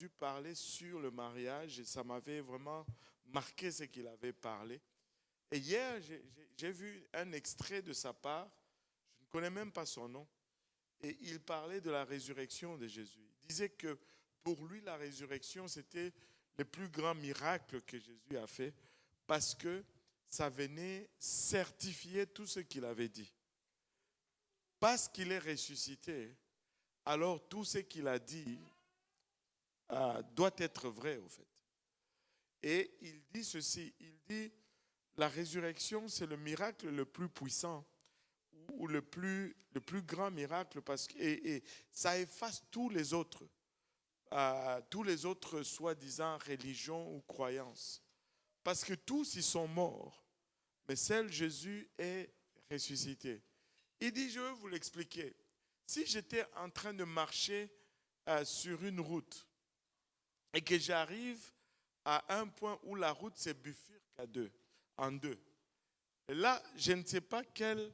entendu parler sur le mariage et ça m'avait vraiment marqué ce qu'il avait parlé. Et hier, j'ai vu un extrait de sa part. Je ne connais même pas son nom. Et il parlait de la résurrection de Jésus. Il disait que pour lui, la résurrection, c'était le plus grand miracle que Jésus a fait parce que ça venait certifier tout ce qu'il avait dit. Parce qu'il est ressuscité, alors tout ce qu'il a dit doit être vrai, au fait. Et il dit ceci, il dit, la résurrection, c'est le miracle le plus puissant ou le plus grand miracle parce que et ça efface tous les autres soi-disant religions ou croyances. Parce que tous ils sont morts, mais seul Jésus est ressuscité. Il dit, je vais vous l'expliquer. Si j'étais en train de marcher sur une route et que j'arrive à un point où la route se bifurque en deux, et là, je ne sais pas quel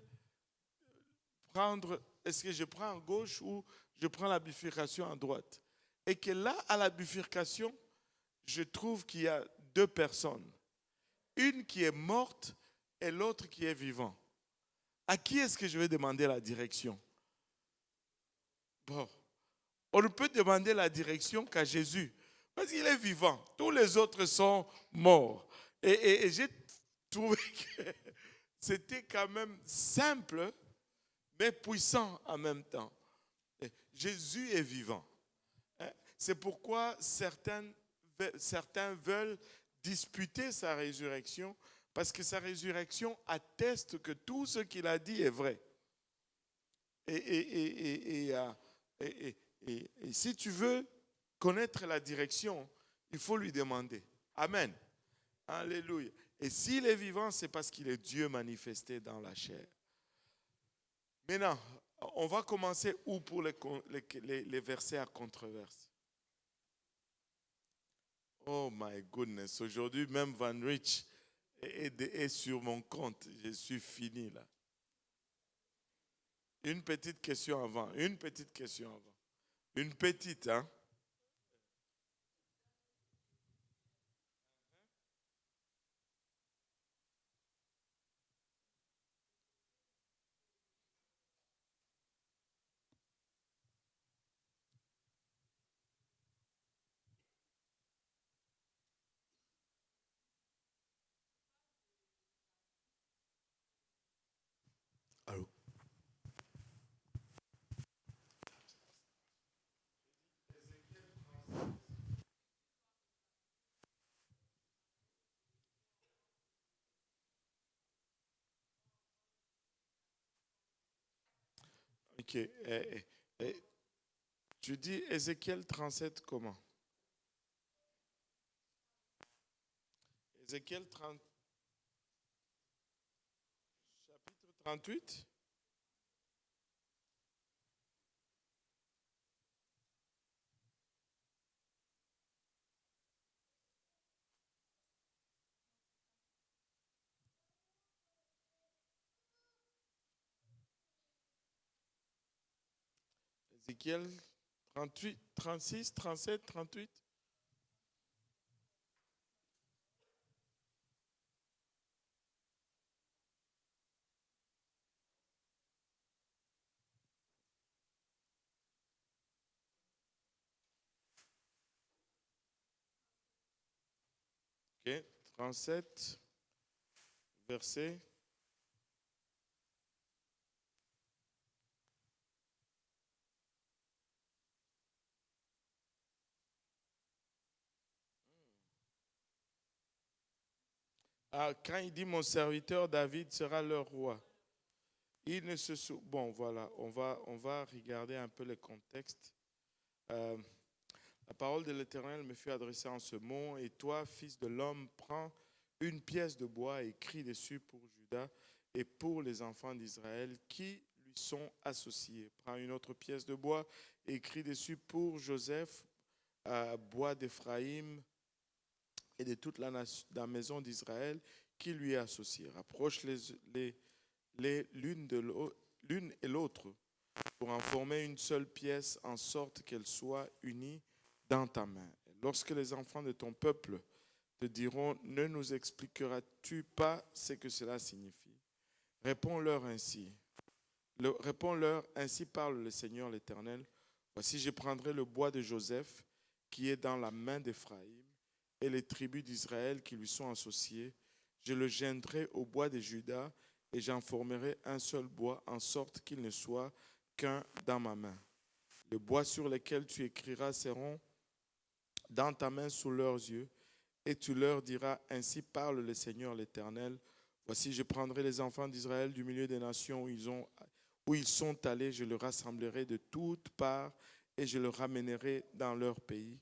prendre, est-ce que je prends à gauche ou je prends la bifurcation à droite. Et que là, à la bifurcation, je trouve qu'il y a deux personnes. Une qui est morte et l'autre qui est vivante. À qui est-ce que je vais demander la direction? Bon, on ne peut demander la direction qu'à Jésus. Parce qu'il est vivant. Tous les autres sont morts. Et j'ai trouvé que c'était quand même simple, mais puissant en même temps. Jésus est vivant. C'est pourquoi certains veulent disputer sa résurrection, parce que sa résurrection atteste que tout ce qu'il a dit est vrai. Et si tu veux connaître la direction, il faut lui demander. Amen. Alléluia. Et s'il est vivant, c'est parce qu'il est Dieu manifesté dans la chair. Maintenant, on va commencer où pour les versets à controverse? Oh my goodness, aujourd'hui même Van Rich est sur mon compte. Je suis fini là. Une petite question avant. Une petite, hein? Allô? Ok. Tu dis Ézéchiel 37 comment? Ézéchiel 30, chapitre 38? Ézéchiel 38, 36, 37, 38? Ok. 37, verset. Quand il dit mon serviteur David sera leur roi. Il ne se Bon, voilà, on va regarder un peu le contexte. La parole de l'Éternel me fut adressée en ce mot. Et toi, fils de l'homme, prends une pièce de bois et écris dessus pour Juda et pour les enfants d'Israël qui lui sont associés. Prends une autre pièce de bois et écris dessus pour Joseph, bois d'Éphraïm et de toute la maison d'Israël qui lui est associée. Rapproche l'une et l'autre pour en former une seule pièce en sorte qu'elle soit unie dans ta main. lorsque les enfants de ton peuple te diront, ne nous expliqueras-tu pas ce que cela signifie? Réponds-leur ainsi. Réponds-leur, ainsi parle le Seigneur l'Éternel. Voici, je prendrai le bois de Joseph qui est dans la main d'Éphraïm et les tribus d'Israël qui lui sont associées. Je le joindrai au bois de Juda et j'en formerai un seul bois en sorte qu'il ne soit qu'un dans ma main. Les bois sur lesquels tu écriras seront dans ta main sous leurs yeux et tu leur diras, ainsi parle le Seigneur l'Éternel. Voici, je prendrai les enfants d'Israël du milieu des nations où ils sont allés, je les rassemblerai de toutes parts et je les ramènerai dans leur pays.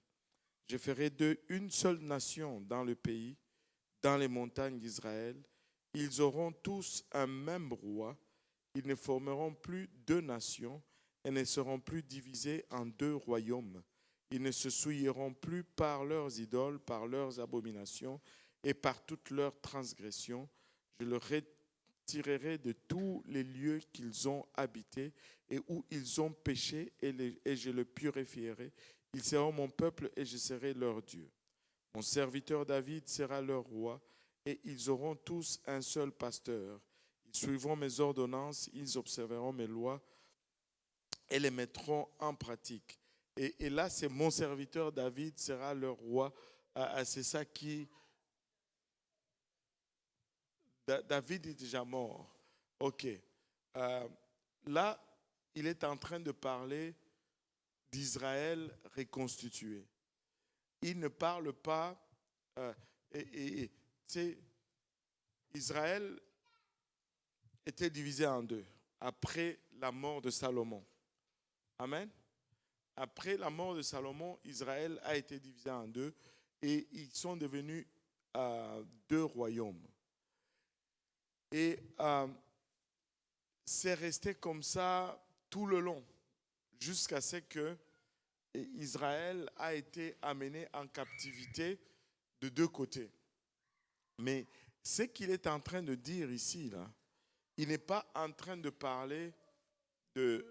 Je ferai d'eux une seule nation dans le pays, dans les montagnes d'Israël. Ils auront tous un même roi. Ils ne formeront plus deux nations et ne seront plus divisés en deux royaumes. Ils ne se souilleront plus par leurs idoles, par leurs abominations et par toutes leurs transgressions. Je les retirerai de tous les lieux qu'ils ont habités et où ils ont péché et je les purifierai. Ils seront mon peuple et je serai leur Dieu. Mon serviteur David sera leur roi et ils auront tous un seul pasteur. Ils suivront mes ordonnances, ils observeront mes lois et les mettront en pratique. Et là, c'est mon serviteur David sera leur roi. C'est ça qui... David est déjà mort. Ok. Là, il est en train de parler d'Israël reconstitué. Il ne parle pas... Israël était divisé en deux après la mort de Salomon. Amen. Après la mort de Salomon, Israël a été divisé en deux et ils sont devenus deux royaumes. Et c'est resté comme ça tout le long, jusqu'à ce que Israël a été amené en captivité de deux côtés. Mais ce qu'il est en train de dire ici, là, il n'est pas en train de parler de...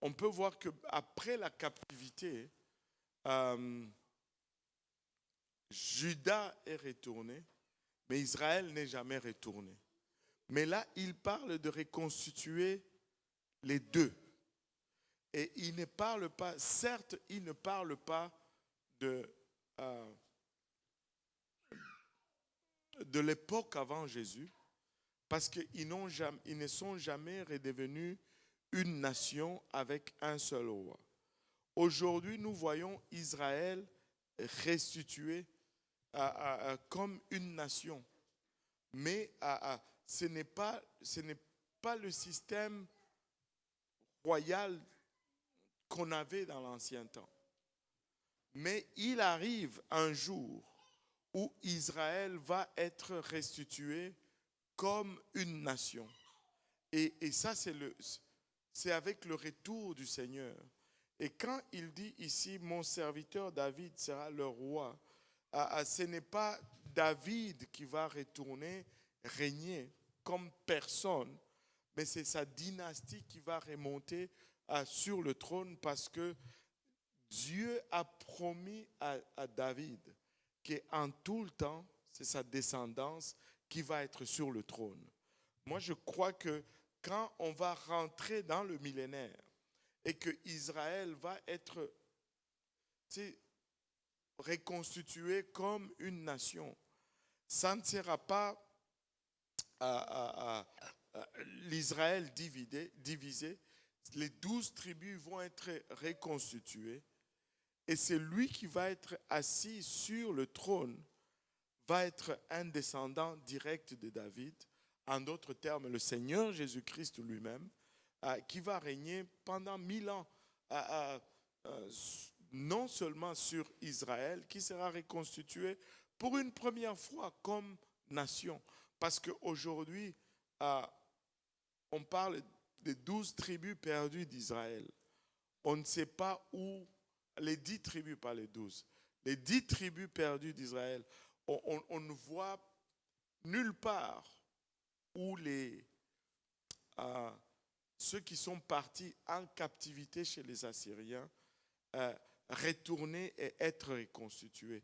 on peut voir qu'après la captivité, Juda est retourné, mais Israël n'est jamais retourné. Mais là, il parle de reconstituer les deux. Et il ne parle pas, certes, il ne parle pas de l'époque avant Jésus, parce qu'ils ne sont jamais redevenus une nation avec un seul roi. Aujourd'hui, nous voyons Israël restitué comme une nation. Mais ce n'est pas le système royal qu'on avait dans l'ancien temps. Mais il arrive un jour où Israël va être restitué comme une nation. Et ça, c'est avec le retour du Seigneur. Et quand il dit ici, mon serviteur David sera le roi, ce n'est pas David qui va retourner régner comme personne, mais c'est sa dynastie qui va remonter sur le trône parce que Dieu a promis à David qu'en tout le temps, c'est sa descendance qui va être sur le trône. Moi, je crois que quand on va rentrer dans le millénaire et que Israël va être reconstitué comme une nation, ça ne sera pas l'Israël divisé. Les 12 tribus vont être reconstituées et c'est lui qui va être assis sur le trône, va être un descendant direct de David. En d'autres termes, le Seigneur Jésus-Christ lui-même, qui va régner pendant 1000 ans, non seulement sur Israël, qui sera reconstitué pour une première fois comme nation. Parce qu'aujourd'hui, on parle des 12 tribus perdues d'Israël. On ne sait pas où, les 10 tribus, pas les 12, les 10 tribus perdues d'Israël, on ne voit nulle part où ceux qui sont partis en captivité chez les Assyriens retourner et être reconstitué.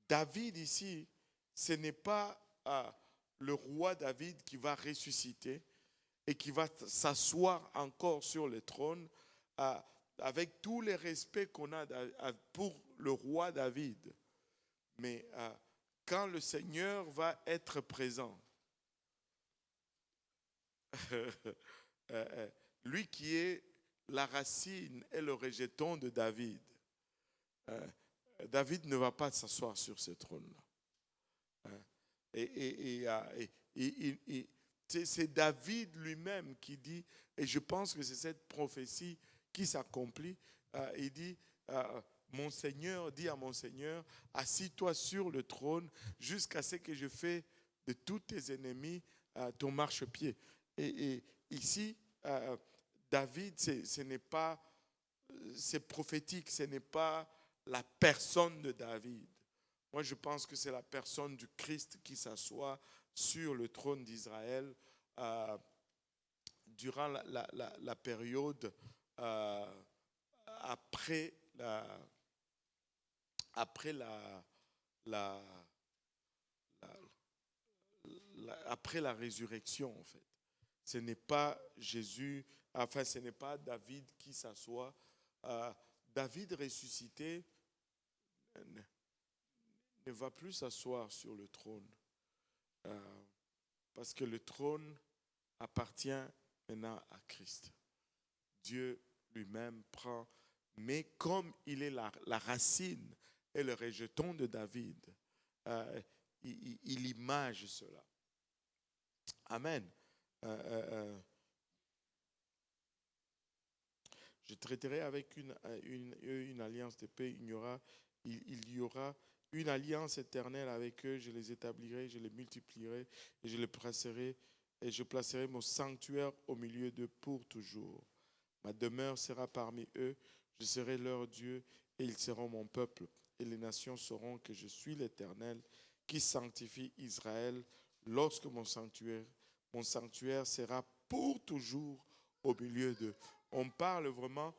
David ici, ce n'est pas le roi David qui va ressusciter et qui va s'asseoir encore sur le trône avec tous les respects qu'on a pour le roi David. Mais quand le Seigneur va être présent, lui qui est la racine et le rejeton de David, David ne va pas s'asseoir sur ce trône-là. C'est David lui-même qui dit, et je pense que c'est cette prophétie qui s'accomplit, il dit, mon Seigneur dit à mon Seigneur, assis-toi sur le trône jusqu'à ce que je fais de tous tes ennemis ton marchepied. Et ici, David, ce n'est pas, c'est prophétique, ce n'est pas la personne de David. Moi, je pense que c'est la personne du Christ qui s'assoit sur le trône d'Israël durant la période après la résurrection, en fait. Ce n'est pas Jésus, enfin, ce n'est pas David qui s'assoit. David ressuscité ne va plus s'asseoir sur le trône. Parce que le trône appartient maintenant à Christ. Dieu lui-même prend, mais comme il est la racine et le rejeton de David, il image cela. Amen. Je traiterai avec une alliance de paix. Il y aura une alliance éternelle avec eux. Je les établirai, je les multiplierai et je les placerai. Et je placerai mon sanctuaire au milieu d'eux pour toujours. Ma demeure sera parmi eux. Je serai leur Dieu et ils seront mon peuple. Et les nations sauront que je suis l'Éternel qui sanctifie Israël lorsque mon sanctuaire sera pour toujours au milieu d'eux. On parle vraiment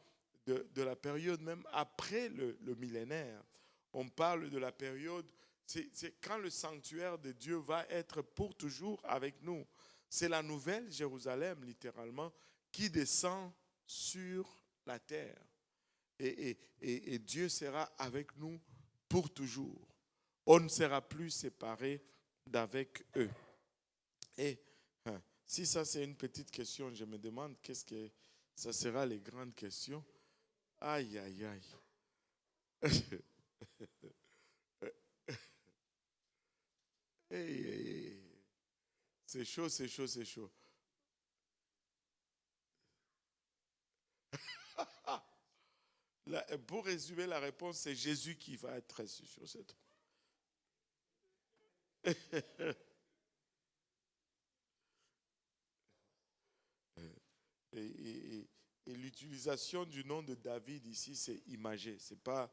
de la période même après le millénaire. On parle de la période, c'est quand le sanctuaire de Dieu va être pour toujours avec nous. C'est la nouvelle Jérusalem, littéralement, qui descend sur la terre. Et Dieu sera avec nous pour toujours. On ne sera plus séparés d'avec eux. Et si ça c'est une petite question, je me demande qu'est-ce que ça sera les grandes questions. Aïe, aïe, aïe. Hey. C'est chaud, c'est chaud, c'est chaud. Pour résumer la réponse, c'est Jésus qui va être assis sur cette trône. Et l'utilisation du nom de David ici, c'est imagé. Ce n'est pas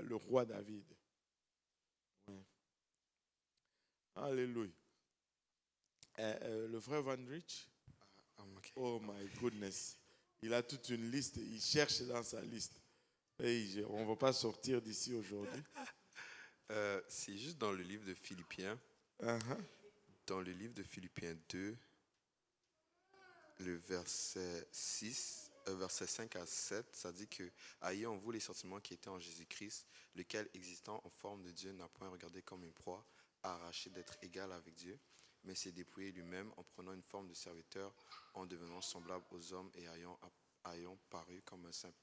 le roi David. Ouais. Alléluia. Le frère Van Rich, Okay. Oh my goodness. Il a toute une liste. Il cherche dans sa liste. Et on ne va pas sortir d'ici aujourd'hui. C'est juste dans le livre de Philippiens. Dans le livre de Philippiens 2, le verset 6, verset 5 à 7, ça dit que « Ayez en vous les sentiments qui étaient en Jésus-Christ, lequel, existant en forme de Dieu, n'a point regardé comme une proie, arraché d'être égal avec Dieu, mais s'est dépouillé lui-même en prenant une forme de serviteur, en devenant semblable aux hommes et ayant paru comme un simple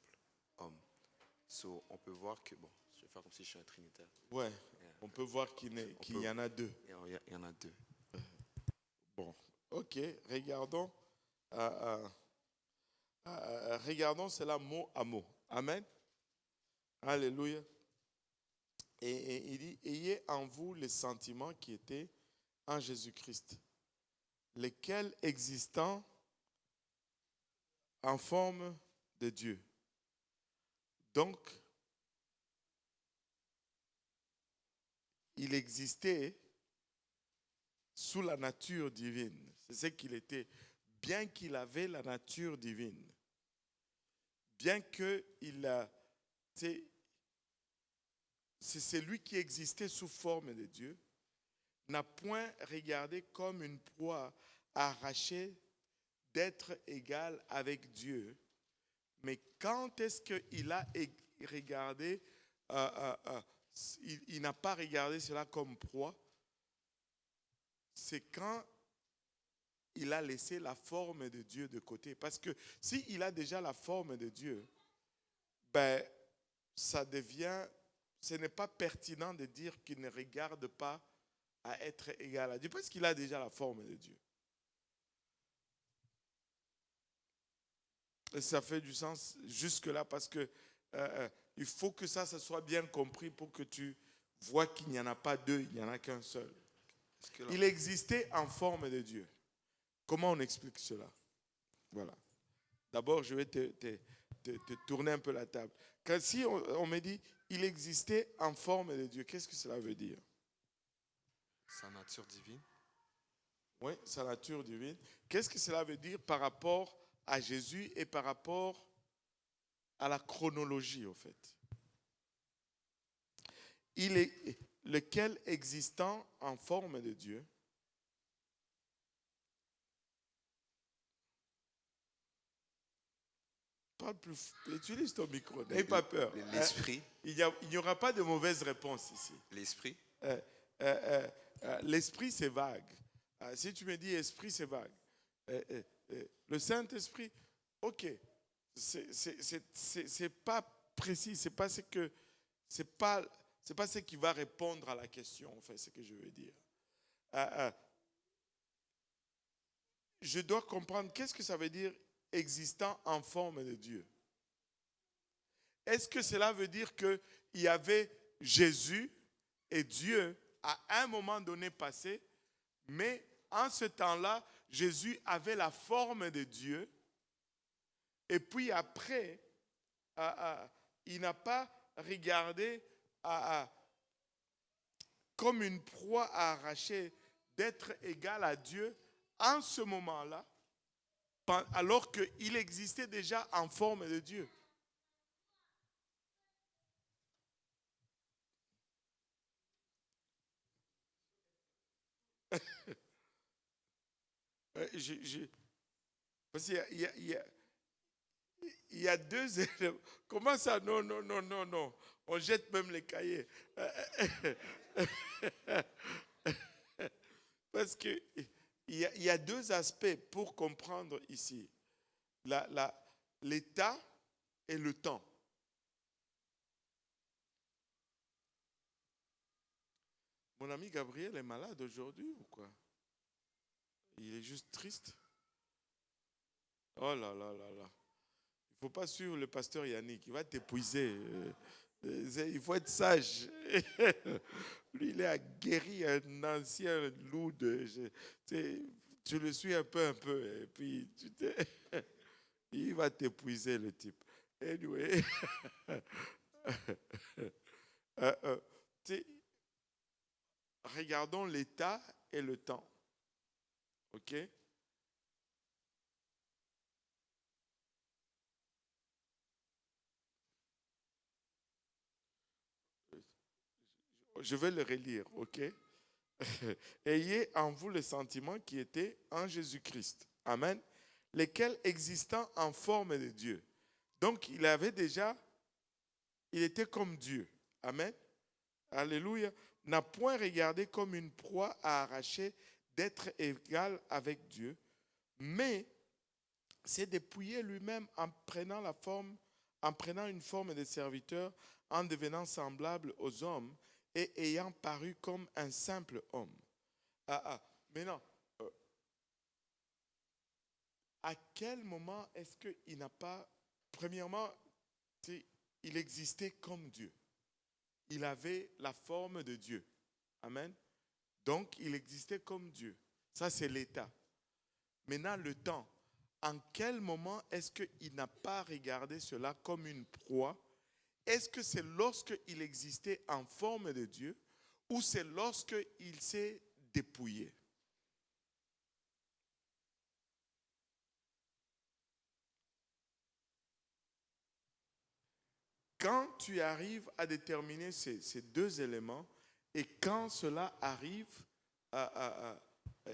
homme. » So, on peut voir que, bon, je vais faire comme si je suis un trinitaire. Ouais, on peut voir qu'il y en a deux. Il y en a deux. Bon, ok, regardons. Regardons cela mot à mot. Amen. Alléluia. Et il dit, ayez en vous les sentiments qui étaient en Jésus-Christ, lesquels existant en forme de Dieu. Donc, il existait sous la nature divine. C'est ce qu'il était. Bien qu'il avait la nature divine, bien qu'il c'est celui qui existait sous forme de Dieu, n'a point regardé comme une proie arrachée d'être égal avec Dieu. Mais quand est-ce qu'il a regardé, il n'a pas regardé cela comme proie, c'est quand il a laissé la forme de Dieu de côté. Parce que s'il a déjà la forme de Dieu, ben, ce n'est pas pertinent de dire qu'il ne regarde pas à être égal à Dieu, parce qu'il a déjà la forme de Dieu. Et ça fait du sens jusque-là, parce que il faut que ça soit bien compris pour que tu vois qu'il n'y en a pas deux, il n'y en a qu'un seul. Il existait en forme de Dieu. Comment on explique cela? Voilà. D'abord, je vais te tourner un peu la table. Quand si on me dit il existait en forme de Dieu, qu'est-ce que cela veut dire? Sa nature divine. Oui, sa nature divine. Qu'est-ce que cela veut dire par rapport à Jésus et par rapport à la chronologie, au fait? Il est lequel existant en forme de Dieu. Parle plus, utilise ton micro, n'aie pas peur. L'esprit. Il n'y aura pas de mauvaise réponse ici. L'esprit. L'esprit, c'est vague. Si tu me dis esprit, c'est vague. Le Saint-Esprit, ok, c'est pas précis, c'est pas ce qui va répondre à la question, en fait, ce que je veux dire. Je dois comprendre qu'est-ce que ça veut dire existant en forme de Dieu. Est-ce que cela veut dire qu'il y avait Jésus et Dieu à un moment donné passé, mais en ce temps-là, Jésus avait la forme de Dieu, et puis après, il n'a pas regardé comme une proie à arracher d'être égal à Dieu en ce moment-là, alors qu'il existait déjà en forme de Dieu. Parce qu'il y a deux éléments. Comment ça? Non, non, non, non, non. On jette même les cahiers. Parce qu'il y a deux aspects pour comprendre ici. L'état et le temps. Mon ami Gabriel est malade aujourd'hui ou quoi? Il est juste triste. Oh là là là là. Il ne faut pas suivre le pasteur Yannick, il va t'épuiser. Il faut être sage. Lui, il a guéri un ancien loup tu le suis un peu, et puis il va t'épuiser, le type. Anyway. Regardons l'état et le temps. OK? Je vais le relire, OK? Ayez en vous le sentiment qui était en Jésus-Christ. Amen. Lesquels existant en forme de Dieu. Donc, il était comme Dieu. Amen. Alléluia. N'a point regardé comme une proie à arracher d'être égal avec Dieu, mais s'est dépouillé lui-même en prenant une forme de serviteur, en devenant semblable aux hommes et ayant paru comme un simple homme. Maintenant, à quel moment est-ce qu'il n'a pas... Premièrement, il existait comme Dieu. Il avait la forme de Dieu. Amen. Donc, il existait comme Dieu. Ça, c'est l'état. Maintenant, le temps. En quel moment est-ce qu'il n'a pas regardé cela comme une proie? Est-ce que c'est lorsqu'il existait en forme de Dieu ou c'est lorsqu'il s'est dépouillé? quand tu arrives à déterminer ces deux éléments, et quand cela arrive,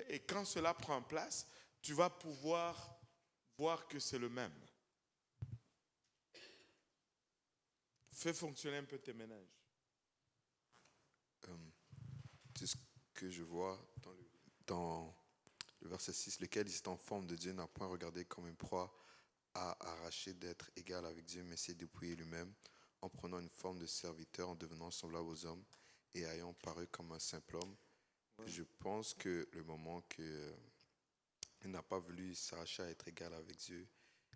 et quand cela prend place, tu vas pouvoir voir que c'est le même. Fais fonctionner un peu tes ménages. C'est ce que je vois dans le verset 6, lequel est en forme de Dieu n'a point regardé comme une proie à arracher d'être égal avec Dieu, mais s'est dépouillé lui-même en prenant une forme de serviteur, en devenant semblable aux hommes et ayant paru comme un simple homme. Ouais. Je pense que le moment qu'il n'a pas voulu s'arracher à être égal avec Dieu,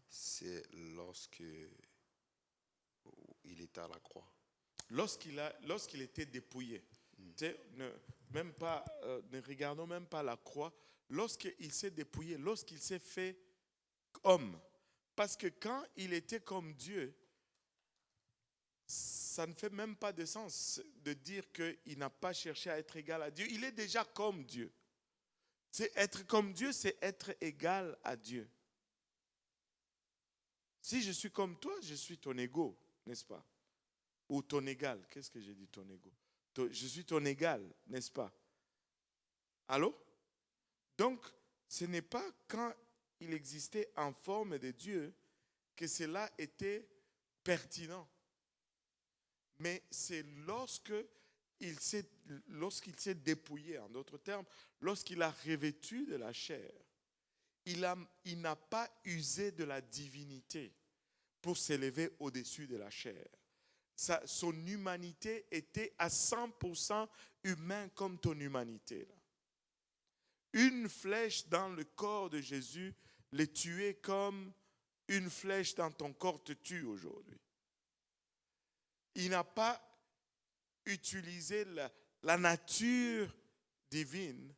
c'est lorsque il était à la croix. Lorsqu'il était dépouillé. Ne regardons même pas la croix. Lorsqu'il s'est dépouillé, lorsqu'il s'est fait homme. Parce que quand il était comme Dieu, ça ne fait même pas de sens de dire qu'il n'a pas cherché à être égal à Dieu. Il est déjà comme Dieu. Être comme Dieu, c'est être égal à Dieu. Si je suis comme toi, je suis ton égaux, n'est-ce pas? Ou ton égal. Qu'est-ce que j'ai dit, ton égaux? Je suis ton égal, n'est-ce pas? Allô? Donc, ce n'est pas quand il existait en forme de Dieu que cela était pertinent. Mais c'est lorsqu'il s'est dépouillé, en d'autres termes, lorsqu'il a revêtu de la chair, il n'a pas usé de la divinité pour s'élever au-dessus de la chair. Son humanité était à 100% humain comme ton humanité. Une flèche dans le corps de Jésus le tuait comme une flèche dans ton corps te tue aujourd'hui. Il n'a pas utilisé la nature divine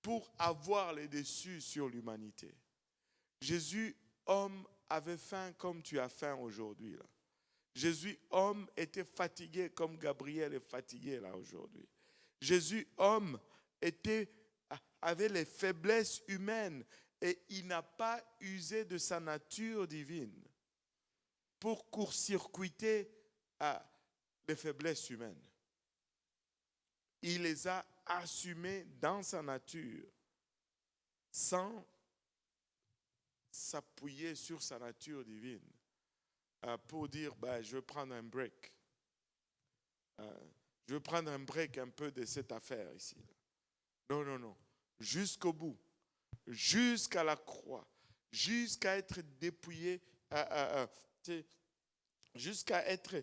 pour avoir le dessus sur l'humanité. Jésus, homme, avait faim comme tu as faim aujourd'hui. Là. Jésus, homme, était fatigué comme Gabriel est fatigué là aujourd'hui. Jésus, homme, avait les faiblesses humaines et il n'a pas usé de sa nature divine pour court-circuiter les faiblesses humaines. Il les a assumées dans sa nature sans s'appuyer sur sa nature divine pour dire je vais prendre un break. Je vais prendre un break un peu de cette affaire ici. Non. Jusqu'au bout. Jusqu'à la croix. Jusqu'à être dépouillé. Jusqu'à être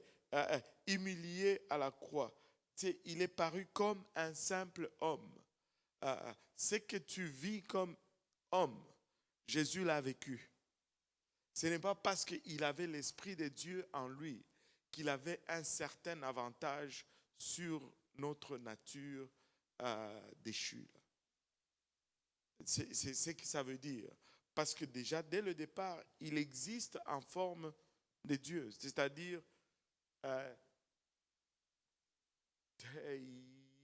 humilié à la croix. Il est paru comme un simple homme. Ce que tu vis comme homme, Jésus l'a vécu. Ce n'est pas parce qu'il avait l'Esprit de Dieu en lui qu'il avait un certain avantage sur notre nature déchue. C'est ce que ça veut dire. Parce que déjà, dès le départ, il existe en forme de Dieu. C'est-à-dire,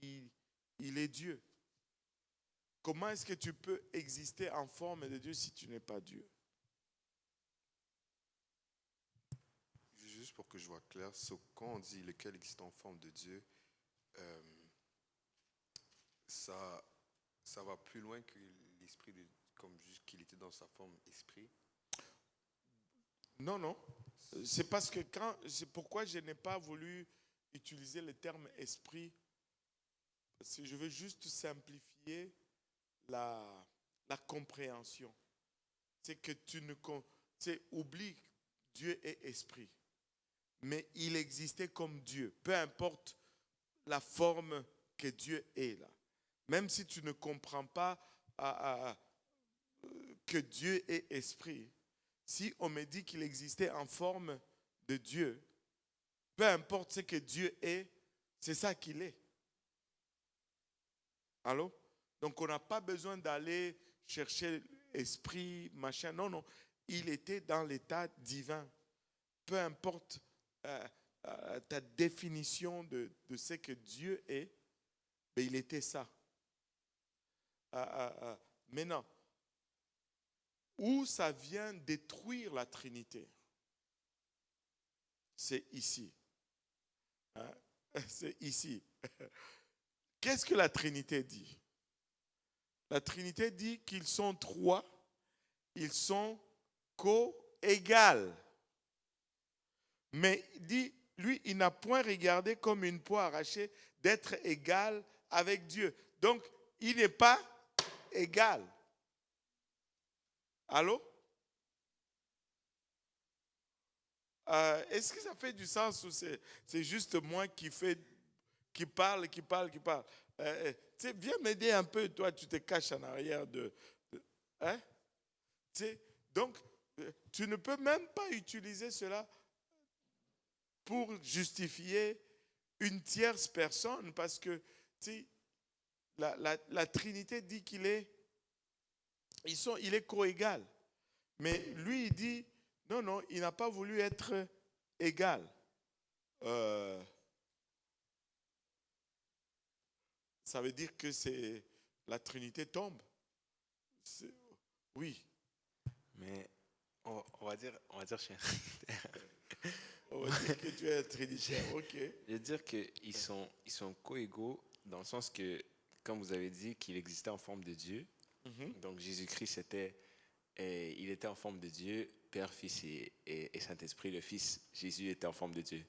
il est Dieu. Comment est-ce que tu peux exister en forme de Dieu si tu n'es pas Dieu? Juste pour que je vois clair, quand on dit lequel existe en forme de Dieu, ça va plus loin que l'esprit, comme juste qu'il était dans sa forme esprit. Non. C'est pourquoi je n'ai pas voulu utiliser le terme esprit. Parce que je veux juste simplifier la compréhension. C'est que oublie Dieu est esprit. Mais il existait comme Dieu. Peu importe la forme que Dieu est là. Même si tu ne comprends pas que Dieu est esprit, si on me dit qu'il existait en forme de Dieu, peu importe ce que Dieu est, c'est ça qu'il est. Allô? Donc on n'a pas besoin d'aller chercher esprit, machin. Non. Il était dans l'état divin. Peu importe ta définition de ce que Dieu est, mais il était ça. Maintenant, où ça vient détruire la Trinité, c'est ici. Hein? C'est ici. Qu'est-ce que la Trinité dit? La Trinité dit qu'ils sont trois, ils sont co-égales. Mais il dit, lui, il n'a point regardé comme une proie arrachée d'être égal avec Dieu. Donc, il n'est pas égal. Allô? Est-ce que ça fait du sens ou c'est juste moi qui parle? Tu sais, viens m'aider un peu, toi, tu te caches en arrière hein? Tu sais, donc, tu ne peux même pas utiliser cela pour justifier une tierce personne parce que, tu sais, la Trinité dit il est coégal. Mais lui, il dit, non, il n'a pas voulu être égal. Ça veut dire que la Trinité tombe. Oui. Mais on va dire je suis un trinitaire. On va dire que tu es un trinitaire, ok. Je veux dire qu'ils sont co-égaux dans le sens que, comme vous avez dit, qu'il existait en forme de Dieu. Donc Jésus-Christ il était en forme de Dieu, Père, Fils et Saint-Esprit. Le Fils, Jésus, était en forme de Dieu.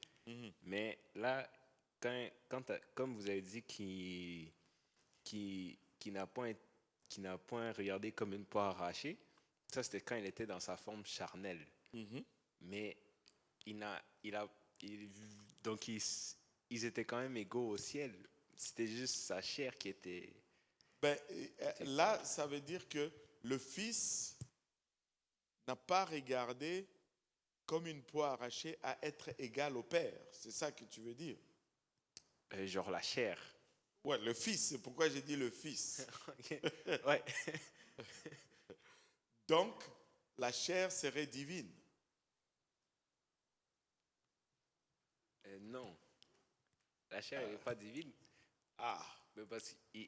Mais là, comme vous avez dit, qui n'a point regardé comme une poire arrachée, ça c'était quand il était dans sa forme charnelle. Mais donc ils étaient quand même égaux au ciel. C'était juste sa chair qui était... Là, ça veut dire que le Fils n'a pas regardé comme une poire arrachée à être égal au Père. C'est ça que tu veux dire? Genre la chair. Ouais, le Fils, c'est pourquoi j'ai dit le Fils. Okay. Ouais. Donc, la chair serait divine. Non. La chair n'est pas divine. Mais parce que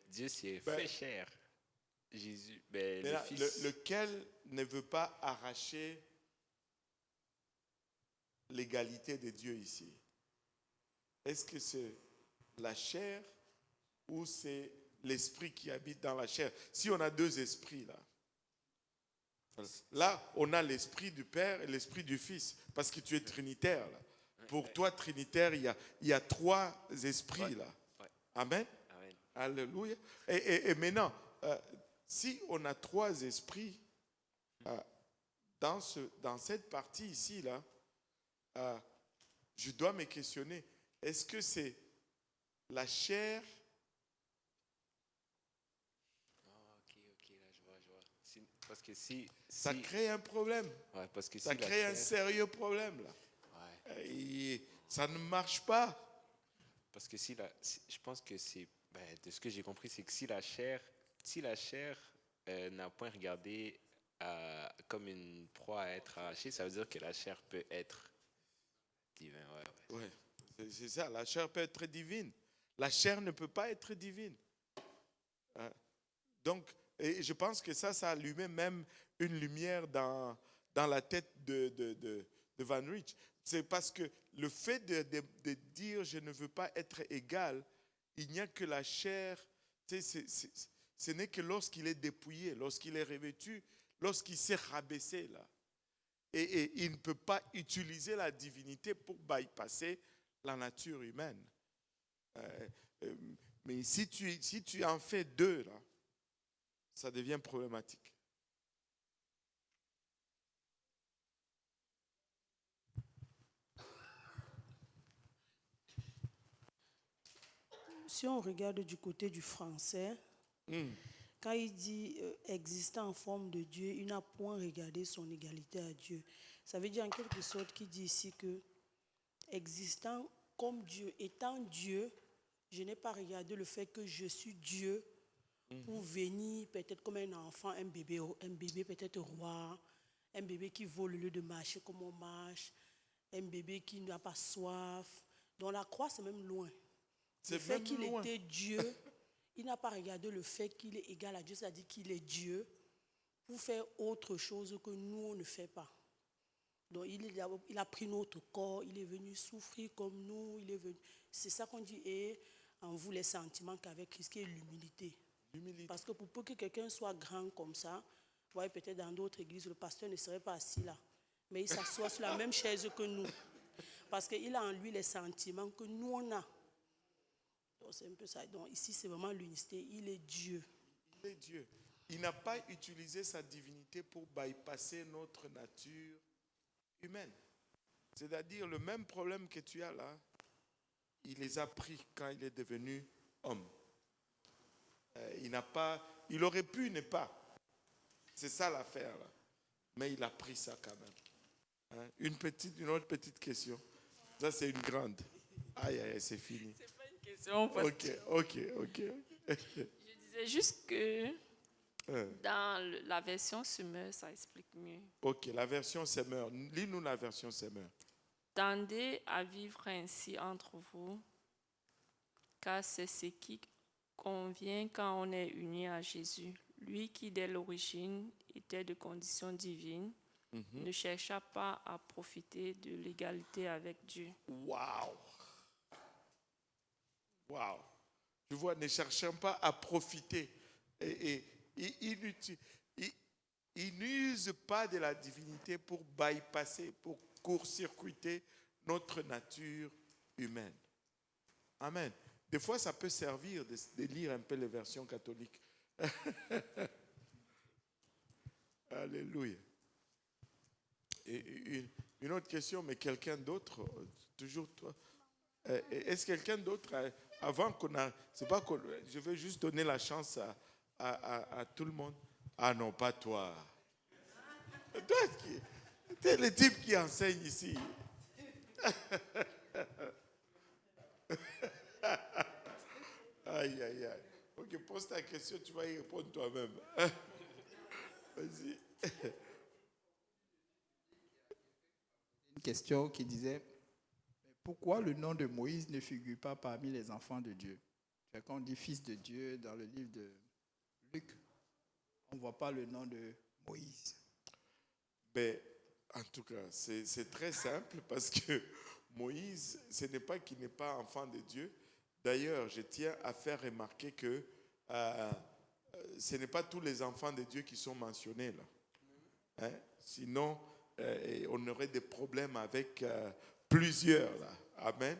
Dieu s'est fait chair. Jésus, le Fils. Lequel ne veut pas arracher l'égalité de Dieu ici? Est-ce que c'est la chair ou c'est l'esprit qui habite dans la chair? Si on a deux esprits là on a l'esprit du Père et l'esprit du Fils, parce que tu es trinitaire là. Pour toi, trinitaire, il y a trois esprits là. Amen. Amen. Alléluia. Et maintenant, si on a trois esprits dans cette partie ici là, je dois me questionner. Est-ce que c'est la chair? Ok, là je vois. Parce que ça crée un problème. Ouais, parce que ça crée un sérieux problème là. Ouais. Et ça ne marche pas. Parce que je pense que de ce que j'ai compris, c'est que si la chair n'a point regardé comme une proie à être arrachée, ça veut dire que la chair peut être divine. Ouais. C'est ça, la chair peut être divine. La chair ne peut pas être divine. Donc, et je pense que ça allumait même une lumière dans la tête de Van Rich. C'est parce que le fait de dire je ne veux pas être égal, il n'y a que la chair, ce n'est que lorsqu'il est dépouillé, lorsqu'il est revêtu, lorsqu'il s'est rabaissé là. Et il ne peut pas utiliser la divinité pour bypasser la nature humaine. Mais si tu en fais deux là, ça devient problématique. Si on regarde du côté du français, quand il dit existant en forme de Dieu, il n'a point regardé son égalité à Dieu. Ça veut dire en quelque sorte qu'il dit ici que existant comme Dieu, étant Dieu, je n'ai pas regardé le fait que je suis Dieu pour venir peut-être comme un enfant, un bébé peut-être roi, un bébé qui vole au lieu de marcher comme on marche, un bébé qui n'a pas soif. Donc la croix, c'est même loin. Le fait qu'il était Dieu, il n'a pas regardé le fait qu'il est égal à Dieu, c'est-à-dire qu'il est Dieu, pour faire autre chose que nous, on ne fait pas. Donc il a pris notre corps, il est venu souffrir comme nous, il est venu. C'est ça qu'on dit, et en vous les sentiments qu'avec Christ, qui est l'humilité. Parce que pour peu que quelqu'un soit grand comme ça, vous voyez, peut-être dans d'autres églises, le pasteur ne serait pas assis là. Mais il s'assoit sur la même chaise que nous. Parce qu'il a en lui les sentiments que nous, on a. Donc c'est un peu ça. Donc ici, c'est vraiment l'unité. Il est Dieu. Il est Dieu. Il n'a pas utilisé sa divinité pour bypasser notre nature humaine. C'est-à-dire, le même problème que tu as là, il les a pris quand il est devenu homme. Il aurait pu ne pas. C'est ça l'affaire là. Mais il a pris ça quand même. Hein? Une autre petite question. Ça, c'est une grande. Aïe, aïe, c'est fini. C'est pas une question. Parce Ok. je disais juste que dans la version Semeur, ça explique mieux. Ok, la version Semeur. Lis-nous la version Semeur. Tendez à vivre ainsi entre vous, car c'est ce qui convient quand on est uni à Jésus. Lui qui, dès l'origine, était de condition divine, ne chercha pas à profiter de l'égalité avec Dieu. Waouh! Tu vois, ne cherchant pas à profiter. Et il n'use pas de la divinité pour bypasser, pour court-circuiter notre nature humaine. Amen. Des fois, ça peut servir de lire un peu les versions catholiques. Alléluia. Et une autre question, mais quelqu'un d'autre, toujours toi. Est-ce quelqu'un d'autre, avant qu'on a, c'est pas que je veux juste donner la chance à tout le monde. Ah non, pas toi. Toi, tu es le type qui enseigne ici. Aïe. Ok, pose ta question, tu vas y répondre toi-même. Vas-y. Une question qui disait, pourquoi le nom de Moïse ne figure pas parmi les enfants de Dieu? Quand on dit fils de Dieu dans le livre de Luc, on ne voit pas le nom de Moïse. Ben, en tout cas, c'est très simple parce que Moïse, ce n'est pas qu'il n'est pas enfant de Dieu. D'ailleurs, je tiens à faire remarquer que ce n'est pas tous les enfants de Dieu qui sont mentionnés là. Hein? Sinon, on aurait des problèmes avec plusieurs là. Amen.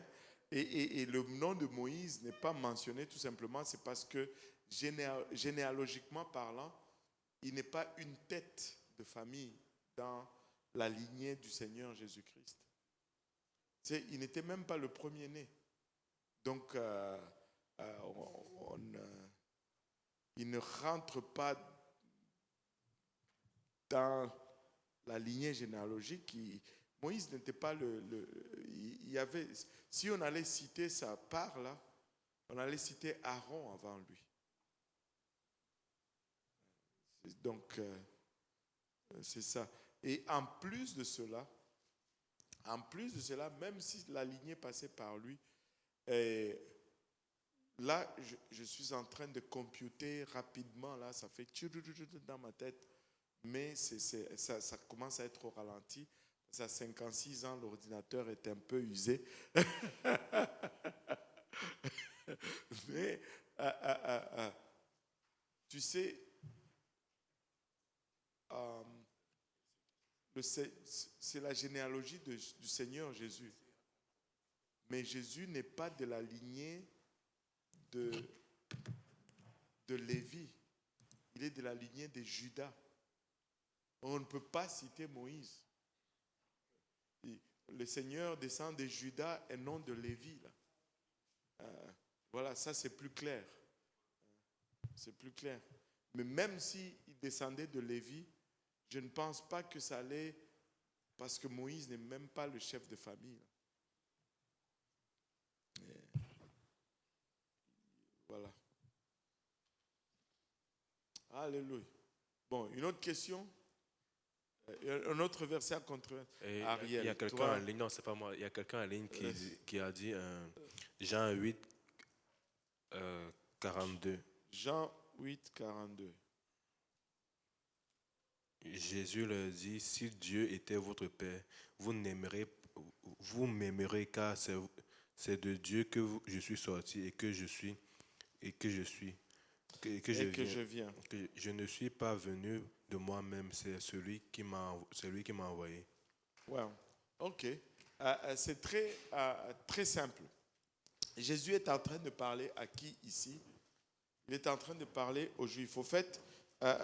Et le nom de Moïse n'est pas mentionné tout simplement, c'est parce que généalogiquement parlant, il n'est pas une tête de famille dans la lignée du Seigneur Jésus-Christ. Il n'était même pas le premier-né. Donc, il ne rentre pas dans la lignée généalogique. Moïse n'était pas il y avait, si on allait citer sa part là, on allait citer Aaron avant lui. Donc, c'est ça. Et en plus de cela, même si la lignée passait par lui, là, je suis en train de computer rapidement, là, ça fait dans ma tête, mais ça commence à être au ralenti. À 56 ans, l'ordinateur est un peu usé. Mais, tu sais, c'est la généalogie du Seigneur Jésus. Mais Jésus n'est pas de la lignée de Lévi. Il est de la lignée de Judas. On ne peut pas citer Moïse. Le Seigneur descend de Judas et non de Lévi. Là. Voilà, ça c'est plus clair. C'est plus clair. Mais même s'il descendait de Lévi, je ne pense pas que ça allait, parce que Moïse n'est même pas le chef de famille. Voilà. Alléluia. Bon, une autre question? Un autre verset à contre Ariel. Il y a quelqu'un en ligne, non, c'est pas moi. Il y a quelqu'un en ligne qui a dit Jean 8, 42. Jean 8, 42. Jésus leur dit, si Dieu était votre Père, vous m'aimerez car c'est de Dieu que je suis sorti et que je suis et que je suis et que je Et que viens. je viens. Que je ne suis pas venu de moi-même, c'est celui qui m'a envoyé. Wow. OK. C'est très simple. Jésus est en train de parler à qui ici? Il est en train de parler aux Juifs. Au fait,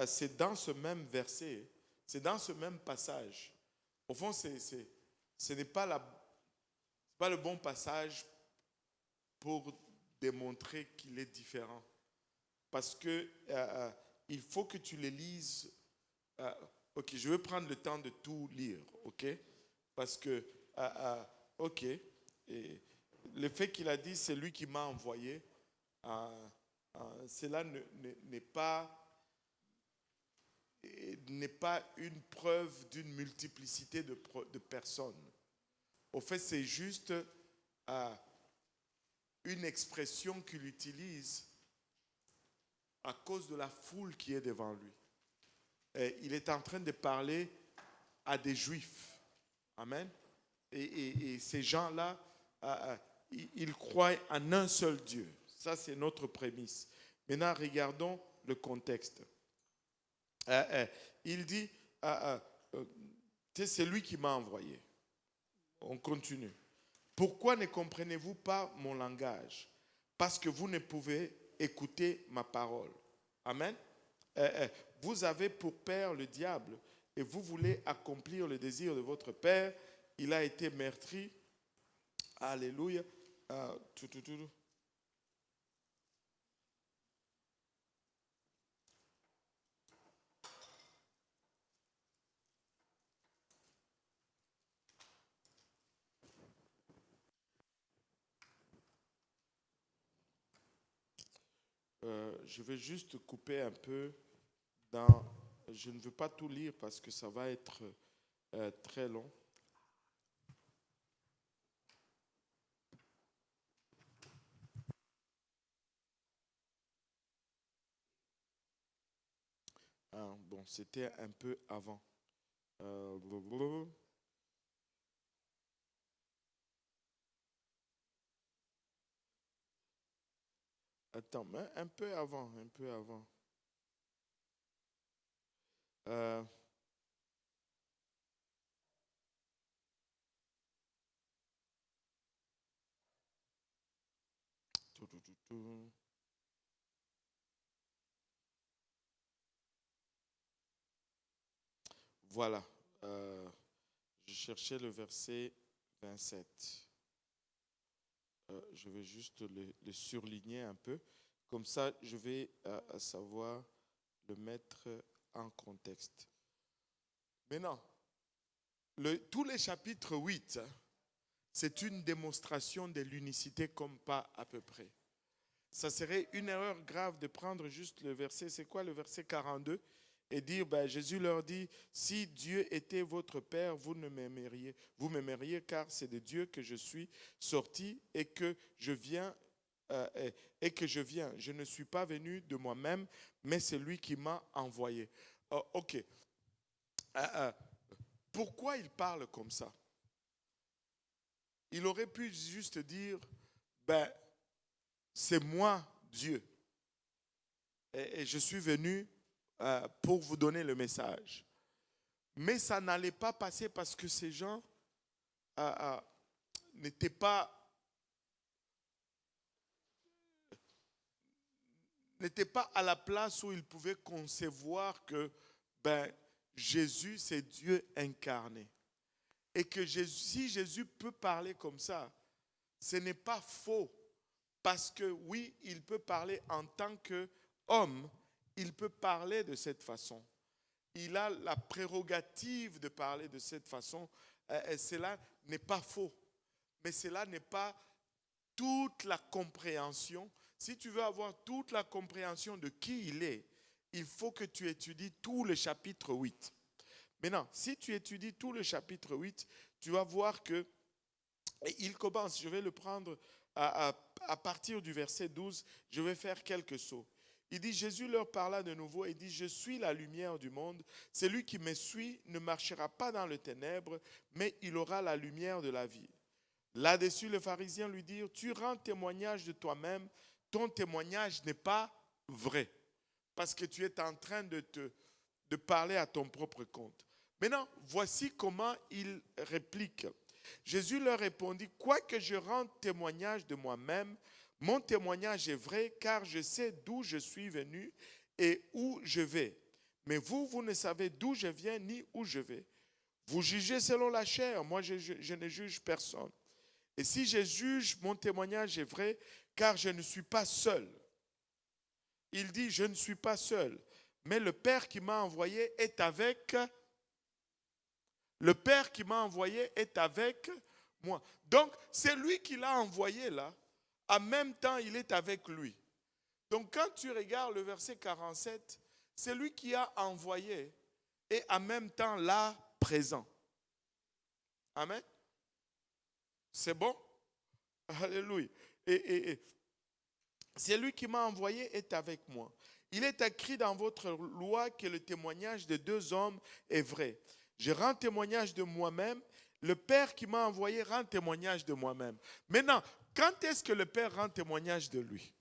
c'est dans ce même verset, c'est dans ce même passage. Au fond, ce n'est pas, pas le bon passage pour démontrer qu'il est différent. Parce que il faut que tu les lises. Ok, je vais prendre le temps de tout lire, ok? Parce que, ok, et le fait qu'il a dit c'est lui qui m'a envoyé, cela n'est pas une preuve d'une multiplicité de personnes. Au fait, c'est juste une expression qu'il utilise à cause de la foule qui est devant lui. Et il est en train de parler à des Juifs. Amen. Et ces gens-là, ils croient en un seul Dieu. Ça, c'est notre prémisse. Maintenant, regardons le contexte. Il dit, c'est lui qui m'a envoyé. On continue. Pourquoi ne comprenez-vous pas mon langage? Parce que vous ne pouvez écouter ma parole. Amen. Vous avez pour père le diable et vous voulez accomplir le désir de votre père. Il a été meurtri. Alléluia. Je vais juste couper un peu dans... Je ne veux pas tout lire parce que ça va être très long. Bon, c'était un peu avant. Attends, mais un peu avant, un peu avant. Voilà. Je cherchais le verset 27. Je vais juste le surligner un peu. Comme ça, je vais savoir le mettre en contexte. Maintenant, tous les chapitres 8, c'est une démonstration de l'unicité comme pas à peu près. Ça serait une erreur grave de prendre juste le verset, c'est quoi le verset 42, et dire, Jésus leur dit, si Dieu était votre Père, vous m'aimeriez car c'est de Dieu que je suis sorti et que je viens. Je ne suis pas venu de moi-même, mais c'est lui qui m'a envoyé. Ok. Pourquoi il parle comme ça? Il aurait pu juste dire, c'est moi, Dieu. Et je suis venu pour vous donner le message. Mais ça n'allait pas passer parce que ces gens n'étaient pas à la place où ils pouvaient concevoir que Jésus, c'est Dieu incarné. Et que si Jésus peut parler comme ça, ce n'est pas faux. Parce que oui, il peut parler en tant qu'homme, il peut parler de cette façon. Il a la prérogative de parler de cette façon. Et cela n'est pas faux. Mais cela n'est pas toute la compréhension. Si tu veux avoir toute la compréhension de qui il est, il faut que tu étudies tout le chapitre 8. Maintenant, si tu étudies tout le chapitre 8, tu vas voir que il commence, je vais le prendre à partir du verset 12, je vais faire quelques sauts. Il dit, Jésus leur parla de nouveau et dit, je suis la lumière du monde. Celui qui me suit ne marchera pas dans les ténèbres, mais il aura la lumière de la vie. Là-dessus, les pharisiens lui dirent, tu rends témoignage de toi-même, ton témoignage n'est pas vrai, parce que tu es en train de parler à ton propre compte. Maintenant, voici comment il réplique. Jésus leur répondit, quoique je rende témoignage de moi-même, mon témoignage est vrai, car je sais d'où je suis venu et où je vais. Mais vous, vous ne savez d'où je viens ni où je vais. Vous jugez selon la chair, moi je ne juge personne. Et si je juge, mon témoignage est vrai, car je ne suis pas seul. Il dit, je ne suis pas seul, mais le Père qui m'a envoyé est avec. Le Père qui m'a envoyé est avec moi. Donc, c'est lui qui l'a envoyé là. En même temps, il est avec lui. Donc, quand tu regardes le verset 47, c'est lui qui a envoyé et en même temps là, présent. Amen. C'est bon? Alléluia. Et c'est lui qui m'a envoyé est avec moi. Il est écrit dans votre loi que le témoignage de deux hommes est vrai. Je rends témoignage de moi-même. Le Père qui m'a envoyé rend témoignage de moi-même. Maintenant, quand est-ce que le Père rend témoignage de lui?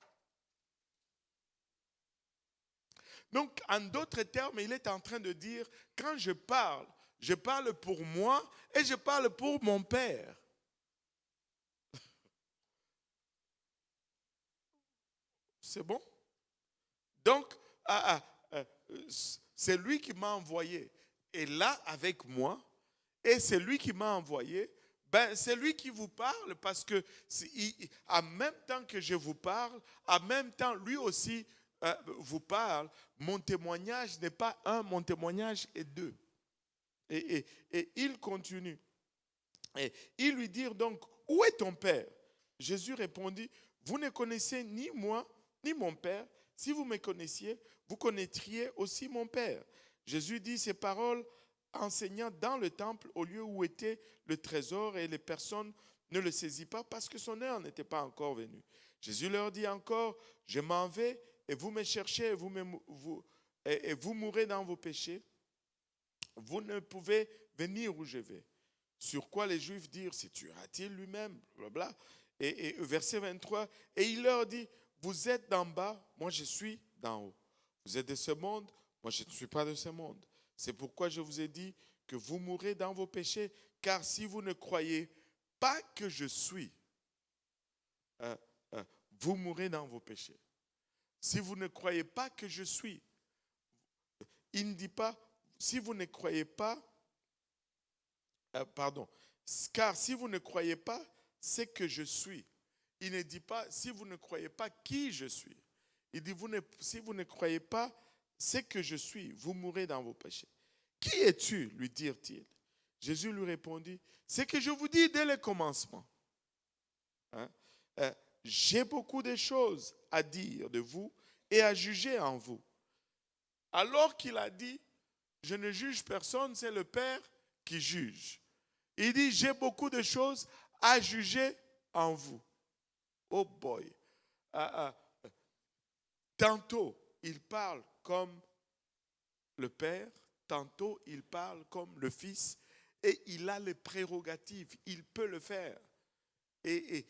Donc, en d'autres termes, il est en train de dire, quand je parle pour moi et je parle pour mon Père. C'est bon? Donc, c'est lui qui m'a envoyé. Et là, avec moi, et c'est lui qui m'a envoyé, c'est lui qui vous parle parce que en même temps que je vous parle, en même temps, lui aussi vous parle. Mon témoignage n'est pas un, mon témoignage est deux. Et il continue. Et il lui dit donc, où est ton Père? Jésus répondit, vous ne connaissez ni moi, ni mon Père. Si vous me connaissiez, vous connaîtriez aussi mon Père. Jésus dit ces paroles enseignant dans le temple au lieu où était le trésor et les personnes ne le saisissent pas parce que son heure n'était pas encore venue. Jésus leur dit encore, je m'en vais et vous me cherchez et vous mourrez dans vos péchés. Vous ne pouvez venir où je vais. Sur quoi les Juifs dirent, se tuera-t-il lui-même? Blablabla. Et verset 23, et il leur dit, vous êtes d'en bas, moi je suis d'en haut. Vous êtes de ce monde, moi je ne suis pas de ce monde. C'est pourquoi je vous ai dit que vous mourrez dans vos péchés, car si vous ne croyez pas que je suis, vous mourrez dans vos péchés. Si vous ne croyez pas que je suis, il ne dit pas, si vous ne croyez pas, car si vous ne croyez pas, c'est que je suis. Il ne dit pas, si vous ne croyez pas qui je suis. Il dit, si vous ne croyez pas, c'est que je suis. Vous mourrez dans vos péchés. Qui es-tu, lui dirent-ils. Jésus lui répondit, c'est que je vous dis dès le commencement. J'ai beaucoup de choses à dire de vous et à juger en vous. Alors qu'il a dit, je ne juge personne, c'est le Père qui juge. Il dit, j'ai beaucoup de choses à juger en vous. Oh boy. Tantôt, il parle comme le Père, tantôt, il parle comme le Fils, et il a les prérogatives, il peut le faire. Et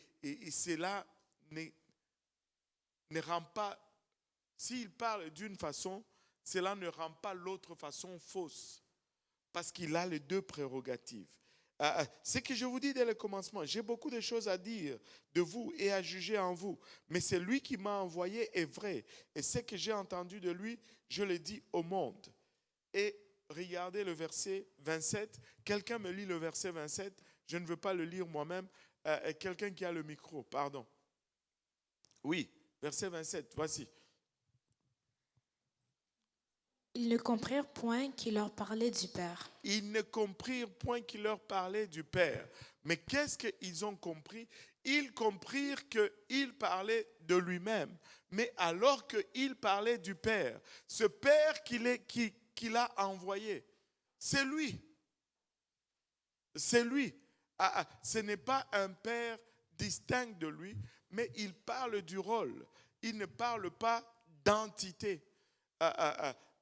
cela ne rend pas, s'il parle d'une façon, cela ne rend pas l'autre façon fausse, parce qu'il a les deux prérogatives. Ce que je vous dis dès le commencement, j'ai beaucoup de choses à dire de vous et à juger en vous, mais c'est lui qui m'a envoyé est vrai, et ce que j'ai entendu de lui, je le dis au monde. Et regardez le verset 27, quelqu'un me lit le verset 27, je ne veux pas le lire moi-même, quelqu'un qui a le micro, pardon. Oui, verset 27, voici. Ils ne comprirent point qu'il leur parlait du Père. Ils ne comprirent point qu'il leur parlait du Père. Mais qu'est-ce qu'ils ont compris? Ils comprirent qu'il parlait de lui-même. Mais alors qu'il parlait du Père, ce Père qu'il a envoyé, c'est lui. C'est lui. Ce n'est pas un Père distinct de lui, mais il parle du rôle. Il ne parle pas d'entité.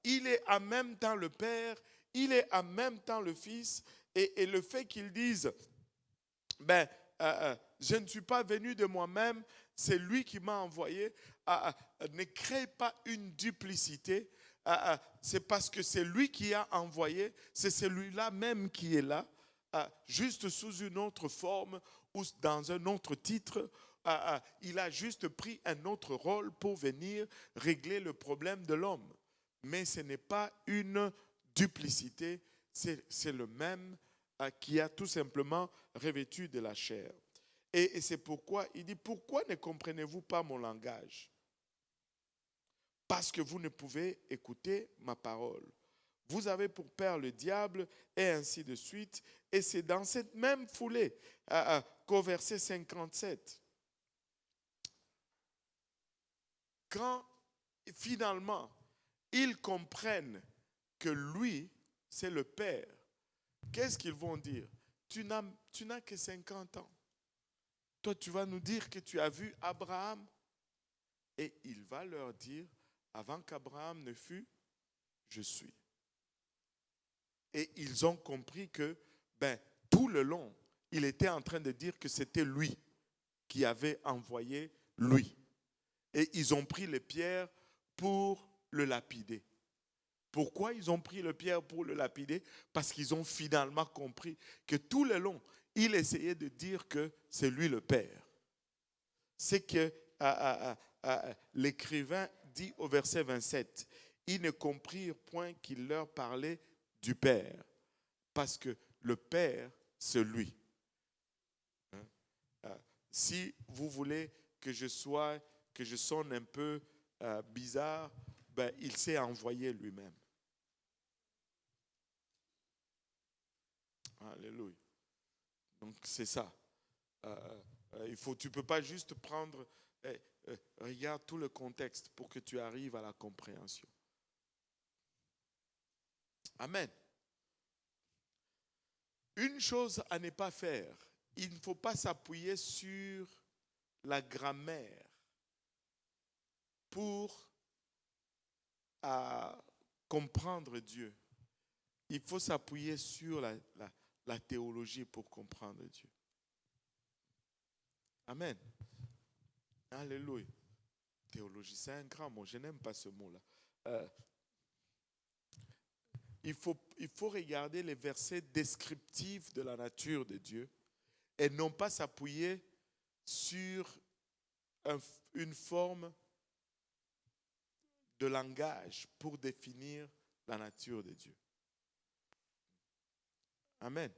Il est en même temps le Père, il est en même temps le Fils. Et le fait qu'ils disent, je ne suis pas venu de moi-même, c'est lui qui m'a envoyé, ne crée pas une duplicité. C'est parce que c'est lui qui a envoyé, c'est celui-là même qui est là, juste sous une autre forme ou dans un autre titre. Il a juste pris un autre rôle pour venir régler le problème de l'homme. Mais ce n'est pas une duplicité, c'est le même qui a tout simplement revêtu de la chair. Et c'est pourquoi il dit, pourquoi ne comprenez-vous pas mon langage? Parce que vous ne pouvez écouter ma parole. Vous avez pour père le diable, et ainsi de suite. Et c'est dans cette même foulée qu'au verset 57, quand finalement ils comprennent que lui, c'est le Père, qu'est-ce qu'ils vont dire? Tu n'as que 50 ans. Toi, tu vas nous dire que tu as vu Abraham. Et il va leur dire, avant qu'Abraham ne fût, je suis. Et ils ont compris que, tout le long, il était en train de dire que c'était lui qui avait envoyé lui. Et ils ont pris les pierres pour le lapider. Pourquoi ils ont pris les pierres pour le lapider? Parce qu'ils ont finalement compris que tout le long, il essayait de dire que c'est lui le Père. C'est que l'écrivain dit au verset 27, ils ne comprirent point qu'il leur parlait du Père, parce que le Père, c'est lui. Si vous voulez que je sonne un peu bizarre, il s'est envoyé lui-même. Alléluia. Donc c'est ça. Tu ne peux pas juste prendre, regarde tout le contexte pour que tu arrives à la compréhension. Amen. Une chose à ne pas faire, il ne faut pas s'appuyer sur la grammaire pour comprendre Dieu. Il faut s'appuyer sur la théologie pour comprendre Dieu. Amen. Alléluia. Théologie, c'est un grand mot. Je n'aime pas ce mot-là. Il faut regarder les versets descriptifs de la nature de Dieu et non pas s'appuyer sur une forme de langage pour définir la nature de Dieu. Amen.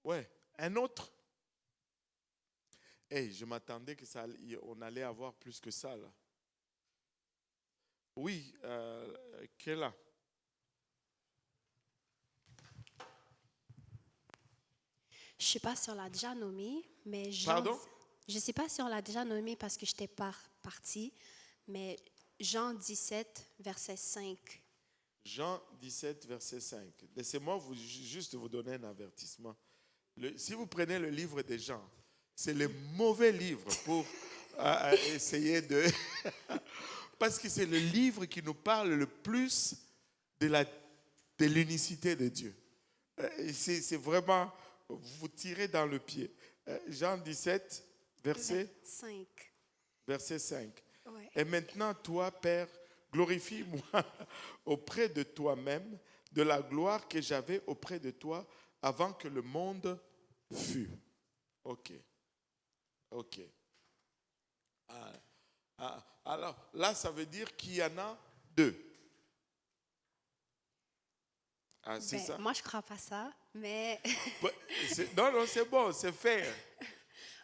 Ouais. Un autre. Je m'attendais qu'on allait avoir plus que ça là. Oui, qui est là? Je ne suis pas si on l'a déjà nommé, mais Pardon? Je ne sais pas si on l'a déjà nommé parce que je n'étais pas partie, mais Jean 17, verset 5. Jean 17, verset 5. Laissez-moi juste vous donner un avertissement. Si vous prenez le livre de Jean, c'est le mauvais livre pour essayer de... Parce que c'est le livre qui nous parle le plus de l'unicité de Dieu. C'est vraiment... Vous tirez dans le pied. Jean 17, verset 5. Verset 5. Ouais. Et maintenant, toi, Père, glorifie-moi auprès de toi-même de la gloire que j'avais auprès de toi avant que le monde fût. Ok. Alors, là, ça veut dire qu'il y en a deux. C'est ça? Moi, je ne crois pas ça, mais... Non, c'est bon, c'est fair.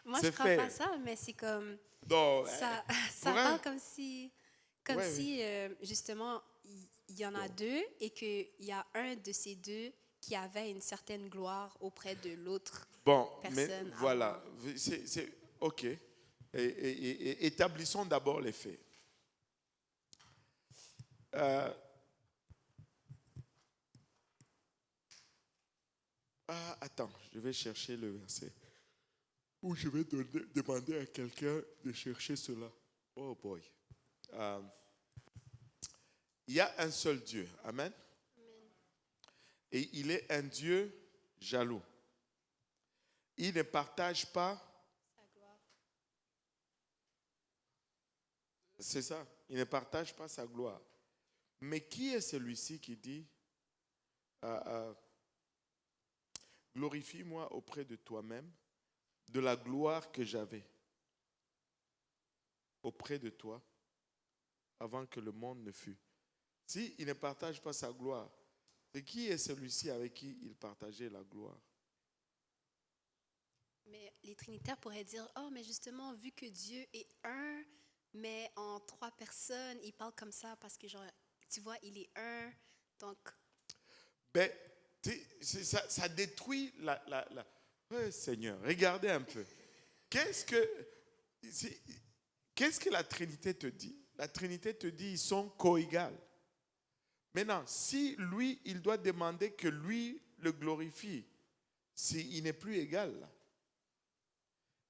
Moi, je ne crois pas ça, mais c'est comme... Non, ça parle comme si justement, il y en a deux et qu'il y a un de ces deux qui avait une certaine gloire auprès de l'autre personne. Mais voilà, c'est OK. Et établissons d'abord les faits. Attends, je vais chercher le verset. Ou je vais demander à quelqu'un de chercher cela. Oh boy. il y a un seul Dieu. Amen. Et il est un Dieu jaloux. Il ne partage pas. C'est ça. Il ne partage pas sa gloire. Mais qui est celui-ci qui dit glorifie-moi auprès de toi-même de la gloire que j'avais auprès de toi avant que le monde ne fût. Si il ne partage pas sa gloire, c'est qui est celui-ci avec qui il partageait la gloire? Mais les trinitaires pourraient dire, oh, mais justement, vu que Dieu est un, mais en 3 personnes, il parle comme ça parce que, genre, tu vois, il est un, donc... Ben, ça détruit la... Oh, Seigneur, regardez un peu. Qu'est-ce que la Trinité te dit? La Trinité te dit ils sont co-égales. Maintenant, si lui, il doit demander que lui le glorifie, s'il n'est plus égal, là,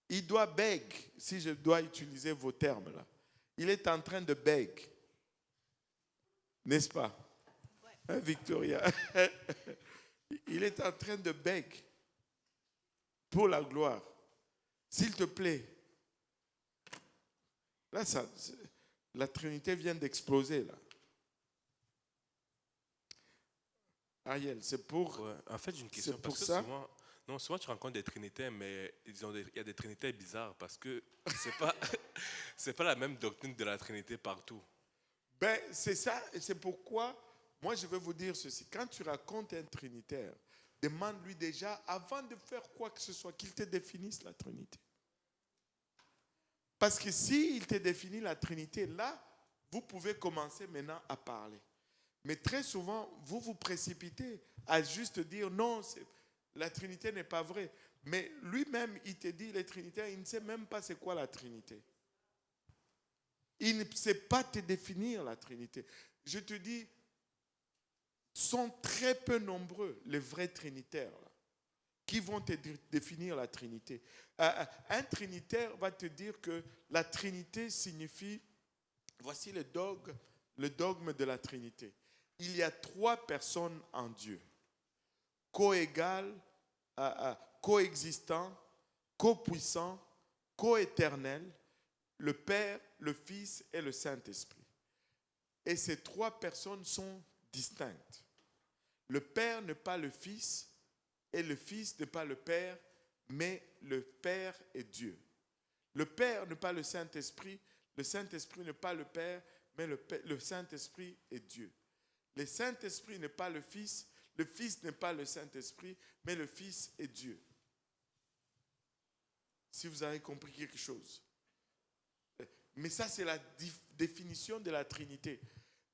il doit beg, si je dois utiliser vos termes là. Il est en train de beg. N'est-ce pas? Ouais. Hein, Victoria? Il est en train de beg pour la gloire. S'il te plaît. Là, la Trinité vient d'exploser là. Ariel, c'est pour... Ouais, en fait, j'ai une question. C'est pour parce que ça. souvent, tu rencontres des trinitaires, mais il y a des trinitaires bizarres parce que c'est pas la même doctrine de la Trinité partout. Ben, c'est ça, et c'est pourquoi, moi je vais vous dire ceci. Quand tu racontes un trinitaire, demande-lui déjà, avant de faire quoi que ce soit, qu'il te définisse la Trinité. Parce que s'il te définit la Trinité, là, vous pouvez commencer maintenant à parler. Mais très souvent, vous vous précipitez à juste dire non, la Trinité n'est pas vraie. Mais lui-même, il te dit, les Trinitaires, il ne sait même pas c'est quoi la Trinité. Il ne sait pas te définir la Trinité. Je te dis, sont très peu nombreux les vrais Trinitaires là, qui vont te définir la Trinité. Un Trinitaire va te dire que la Trinité signifie, voici le dogme de la Trinité. Il y a 3 personnes en Dieu, co-égales, coexistants, co-puissants, co-éternels, le Père, le Fils et le Saint-Esprit. Et ces 3 personnes sont distinctes. Le Père n'est pas le Fils et le Fils n'est pas le Père, mais le Père est Dieu. Le Père n'est pas le Saint-Esprit, le Saint-Esprit n'est pas le Père, mais le Saint-Esprit est Dieu. Le Saint-Esprit n'est pas le Fils n'est pas le Saint-Esprit, mais le Fils est Dieu. Si vous avez compris quelque chose. Mais ça, c'est la définition de la Trinité.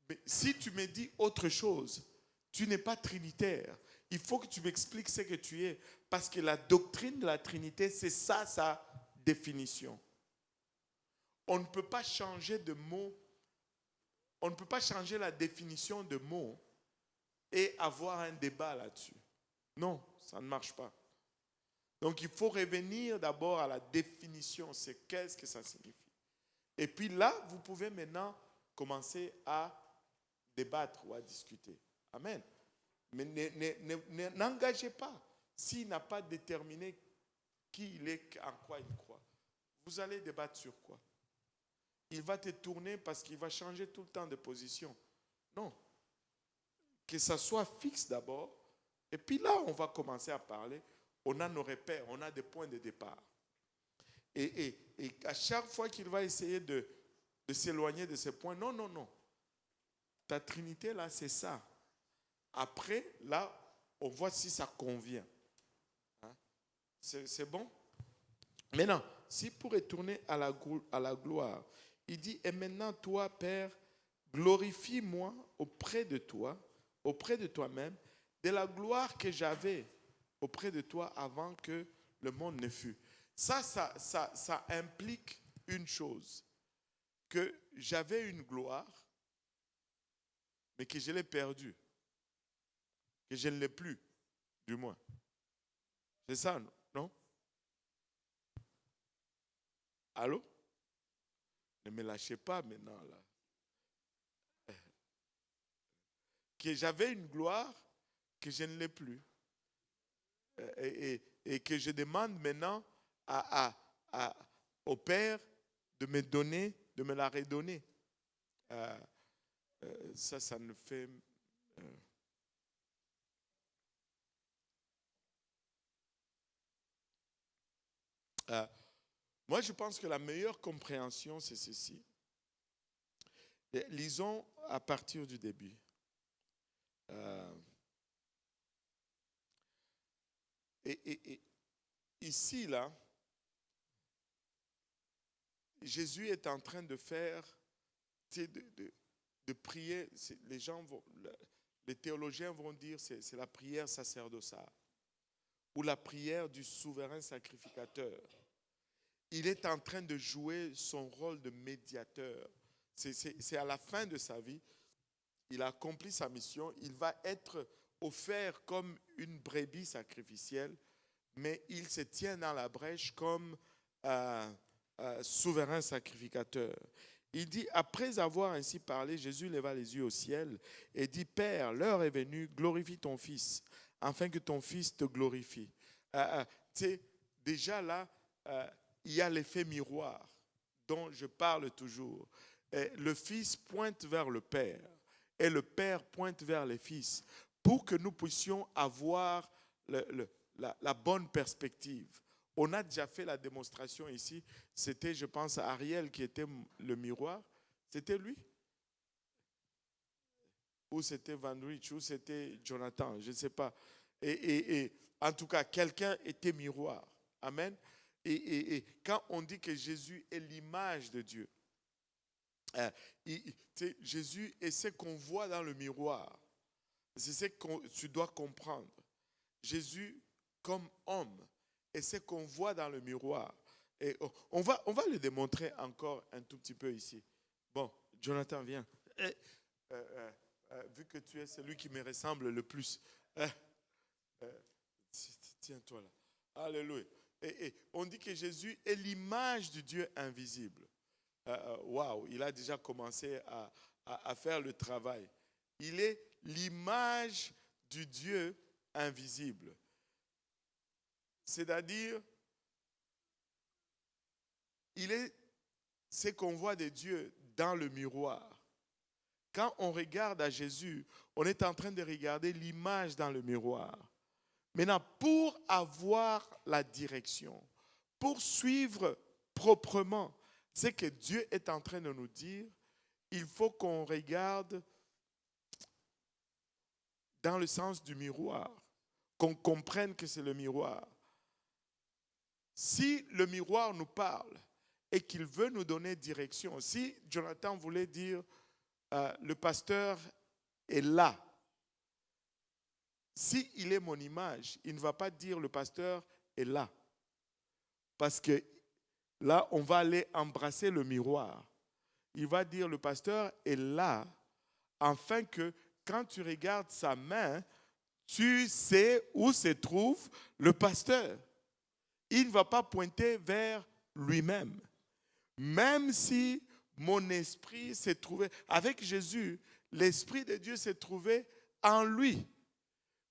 Mais si tu me dis autre chose, tu n'es pas trinitaire. Il faut que tu m'expliques ce que tu es. Parce que la doctrine de la Trinité, c'est ça sa définition. On ne peut pas changer de mot. On ne peut pas changer la définition de mots et avoir un débat là-dessus. Non, ça ne marche pas. Donc il faut revenir d'abord à la définition. C'est qu'est-ce que ça signifie. Et puis là, vous pouvez maintenant commencer à débattre ou à discuter. Amen. Mais n'engagez pas. S'il n'a pas déterminé qui il est, en quoi il croit, vous allez débattre sur quoi? Il va te tourner parce qu'il va changer tout le temps de position. Non. Que ça soit fixe d'abord. Et puis là, on va commencer à parler. On a nos repères, on a des points de départ. Et à chaque fois qu'il va essayer de s'éloigner de ces points, non. Ta Trinité, là, c'est ça. Après, là, on voit si ça convient. Hein? C'est bon? Maintenant, si pour retourner à la gloire, il dit, et maintenant, toi, Père, glorifie-moi auprès de toi-même, de la gloire que j'avais auprès de toi avant que le monde ne fût. Ça implique une chose, que j'avais une gloire, mais que je l'ai perdue, que je ne l'ai plus, du moins. C'est ça, non? Allô? Ne me lâchez pas maintenant, là. que j'avais une gloire que je ne l'ai plus. Et que je demande maintenant au Père de me donner, de me la redonner. Ça ne fait... moi, je pense que la meilleure compréhension, c'est ceci. Lisons à partir du début. Et ici, là, Jésus est en train de faire, de prier. Les théologiens vont dire que c'est la prière sacerdotale ou la prière du souverain sacrificateur. Il est en train de jouer son rôle de médiateur. C'est à la fin de sa vie, il a accompli sa mission, il va être offert comme une brebis sacrificielle, mais il se tient dans la brèche comme souverain sacrificateur. Il dit, après avoir ainsi parlé, Jésus leva les yeux au ciel et dit, Père, l'heure est venue, glorifie ton Fils, afin que ton Fils te glorifie. Déjà là, il y a l'effet miroir dont je parle toujours. Le Fils pointe vers le Père et le Père pointe vers le Fils pour que nous puissions avoir la bonne perspective. On a déjà fait la démonstration ici. C'était, je pense, Ariel qui était le miroir. C'était lui? Ou c'était Van Rich? Ou c'était Jonathan? Je ne sais pas. Et en tout cas, quelqu'un était miroir. Amen. Et quand on dit que Jésus est l'image de Dieu, Jésus est ce qu'on voit dans le miroir. C'est ce que tu dois comprendre. Jésus, comme homme, est ce qu'on voit dans le miroir. Et on va le démontrer encore un tout petit peu ici. Bon, Jonathan, viens. Vu que tu es celui qui me ressemble le plus. Tiens-toi là. Alléluia. Et on dit que Jésus est l'image du Dieu invisible. Waouh, il a déjà commencé à faire le travail. Il est l'image du Dieu invisible. C'est-à-dire, il est ce qu'on voit de Dieu dans le miroir. Quand on regarde à Jésus, on est en train de regarder l'image dans le miroir. Maintenant, pour avoir la direction, pour suivre proprement ce que Dieu est en train de nous dire, il faut qu'on regarde dans le sens du miroir, qu'on comprenne que c'est le miroir. Si le miroir nous parle et qu'il veut nous donner direction, si Jonathan voulait dire le pasteur est là, s'il est mon image, il ne va pas dire le pasteur est là. Parce que là, on va aller embrasser le miroir. Il va dire le pasteur est là, afin que quand tu regardes sa main, tu sais où se trouve le pasteur. Il ne va pas pointer vers lui-même. Même si mon esprit s'est trouvé, avec Jésus, l'Esprit de Dieu s'est trouvé en lui.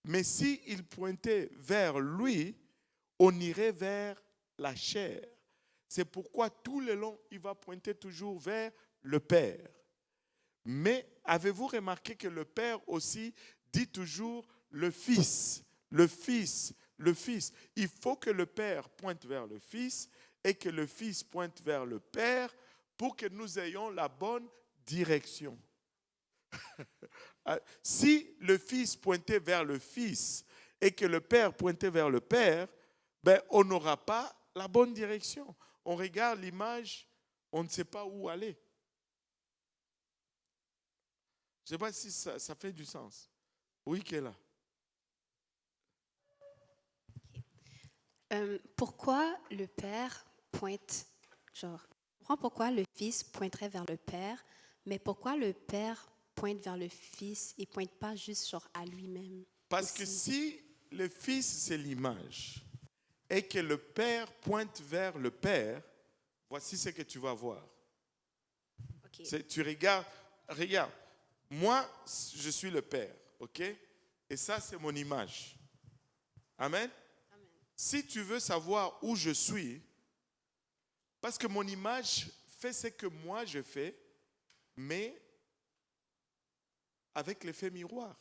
Mais s'il pointait vers lui, on irait vers la chair. C'est pourquoi tout le long, il va pointer toujours vers le Père. Mais avez-vous remarqué que le Père aussi dit toujours le Fils, le Fils, le Fils. Il faut que le Père pointe vers le Fils et que le Fils pointe vers le Père pour que nous ayons la bonne direction. Si le Fils pointait vers le Fils et que le Père pointait vers le Père, on n'aura pas la bonne direction. On regarde l'image, on ne sait pas où aller. Je ne sais pas si ça fait du sens. Oui, qu'elle a. Pourquoi le Père pointe, pourquoi le Fils pointerait vers le Père, mais pourquoi le Père pointe vers le Fils et pointe pas juste à lui-même? Parce aussi? Que si le Fils c'est l'image et que le Père pointe vers le Père, voici ce que tu vas voir. Okay. Tu regarde, moi je suis le Père. OK? Et ça, c'est mon image. Amen? Si tu veux savoir où je suis, parce que mon image fait ce que moi je fais, mais avec l'effet miroir.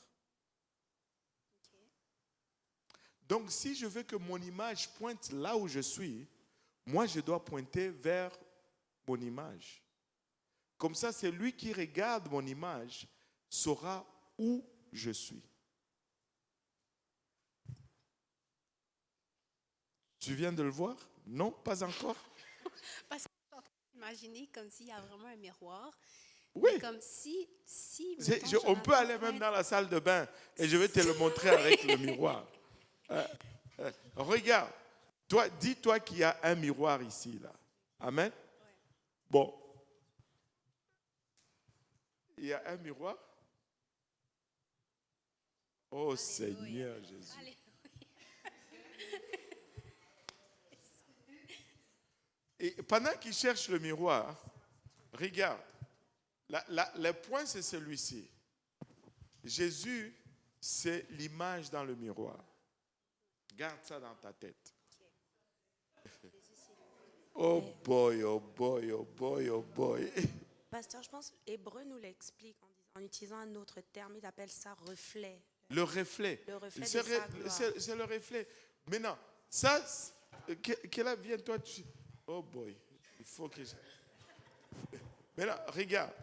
Donc, si je veux que mon image pointe là où je suis, moi, je dois pointer vers mon image. Comme ça, c'est lui qui regarde mon image saura où je suis. Tu viens de le voir? Non, pas encore? Parce que je suis en train d'imaginer comme s'il y a vraiment un miroir. Oui. Mais comme si On peut aller même dans la salle de bain et je vais te le montrer avec le miroir. Regarde, toi, dis-toi qu'il y a un miroir ici, là. Amen? Bon. Il y a un miroir? Oh, Seigneur Jésus. Alléluia. Et pendant qu'il cherche le miroir, regarde, le point c'est celui-ci. Jésus, c'est l'image dans le miroir. Garde ça dans ta tête. Oh boy, oh boy, oh boy, oh boy. Pasteur, je pense que Hébreu nous l'explique en utilisant un autre terme, il appelle ça reflet. Le reflet. Le reflet C'est de sa gloire. c'est le reflet. Maintenant, ça, quelle vient toi tu... Oh boy, il faut que je... Maintenant, regarde.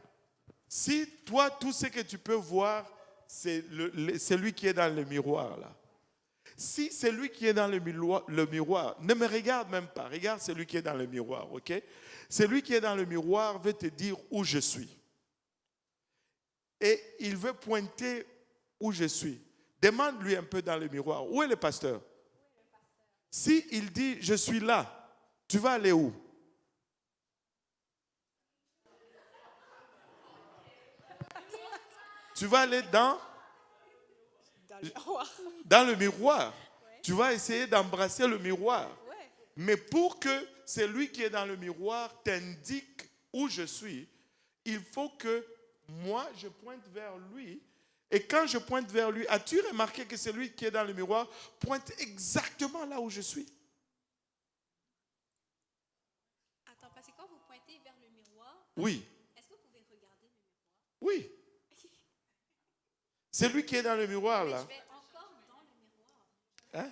Si toi, tout ce que tu peux voir, c'est celui qui est dans le miroir, là. Si c'est lui qui est dans le miroir, ne me regarde même pas. Regarde celui qui est dans le miroir, ok? Celui qui est dans le miroir veut te dire où je suis. Et il veut pointer où je suis. Demande-lui un peu dans le miroir. Où est le pasteur? Si il dit je suis là, tu vas aller où? Tu vas aller dans le miroir. Tu vas essayer d'embrasser le miroir. Mais pour que celui qui est dans le miroir t'indique où je suis, il faut que moi, je pointe vers lui. Et quand je pointe vers lui, as-tu remarqué que celui qui est dans le miroir pointe exactement là où je suis? Attends, parce que quand vous pointez vers le miroir, Oui. est-ce que vous pouvez regarder le miroir? Oui. C'est lui qui est dans le miroir, là. Je vais encore dans le miroir. Hein?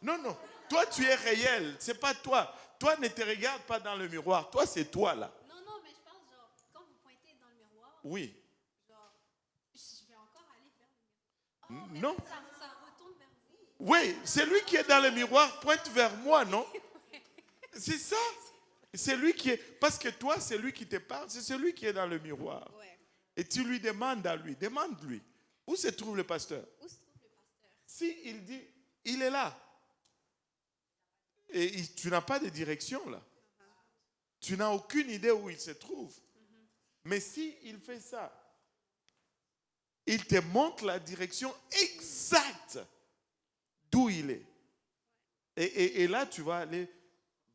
Non, non. Toi, tu es réel. C'est pas toi. Toi, ne te regarde pas dans le miroir. Toi, c'est toi, là. Non, non, mais je parle genre, quand vous pointez dans le miroir, Oui. genre, je vais encore aller vers le miroir. Oh, mais Non. ça retourne vers vous. Oui, c'est lui qui est dans le miroir pointe vers moi, non? C'est ça. C'est lui qui est... Parce que toi, c'est lui qui te parle. C'est celui qui est dans le miroir. Ouais. Et tu lui demandes à lui. Demande-lui. Où se trouve le pasteur? Où se trouve le pasteur? Si il dit, il est là. Et tu n'as pas de direction là. Tu n'as aucune idée où il se trouve. Mais si il fait ça, il te montre la direction exacte d'où il est. Et là, tu vas aller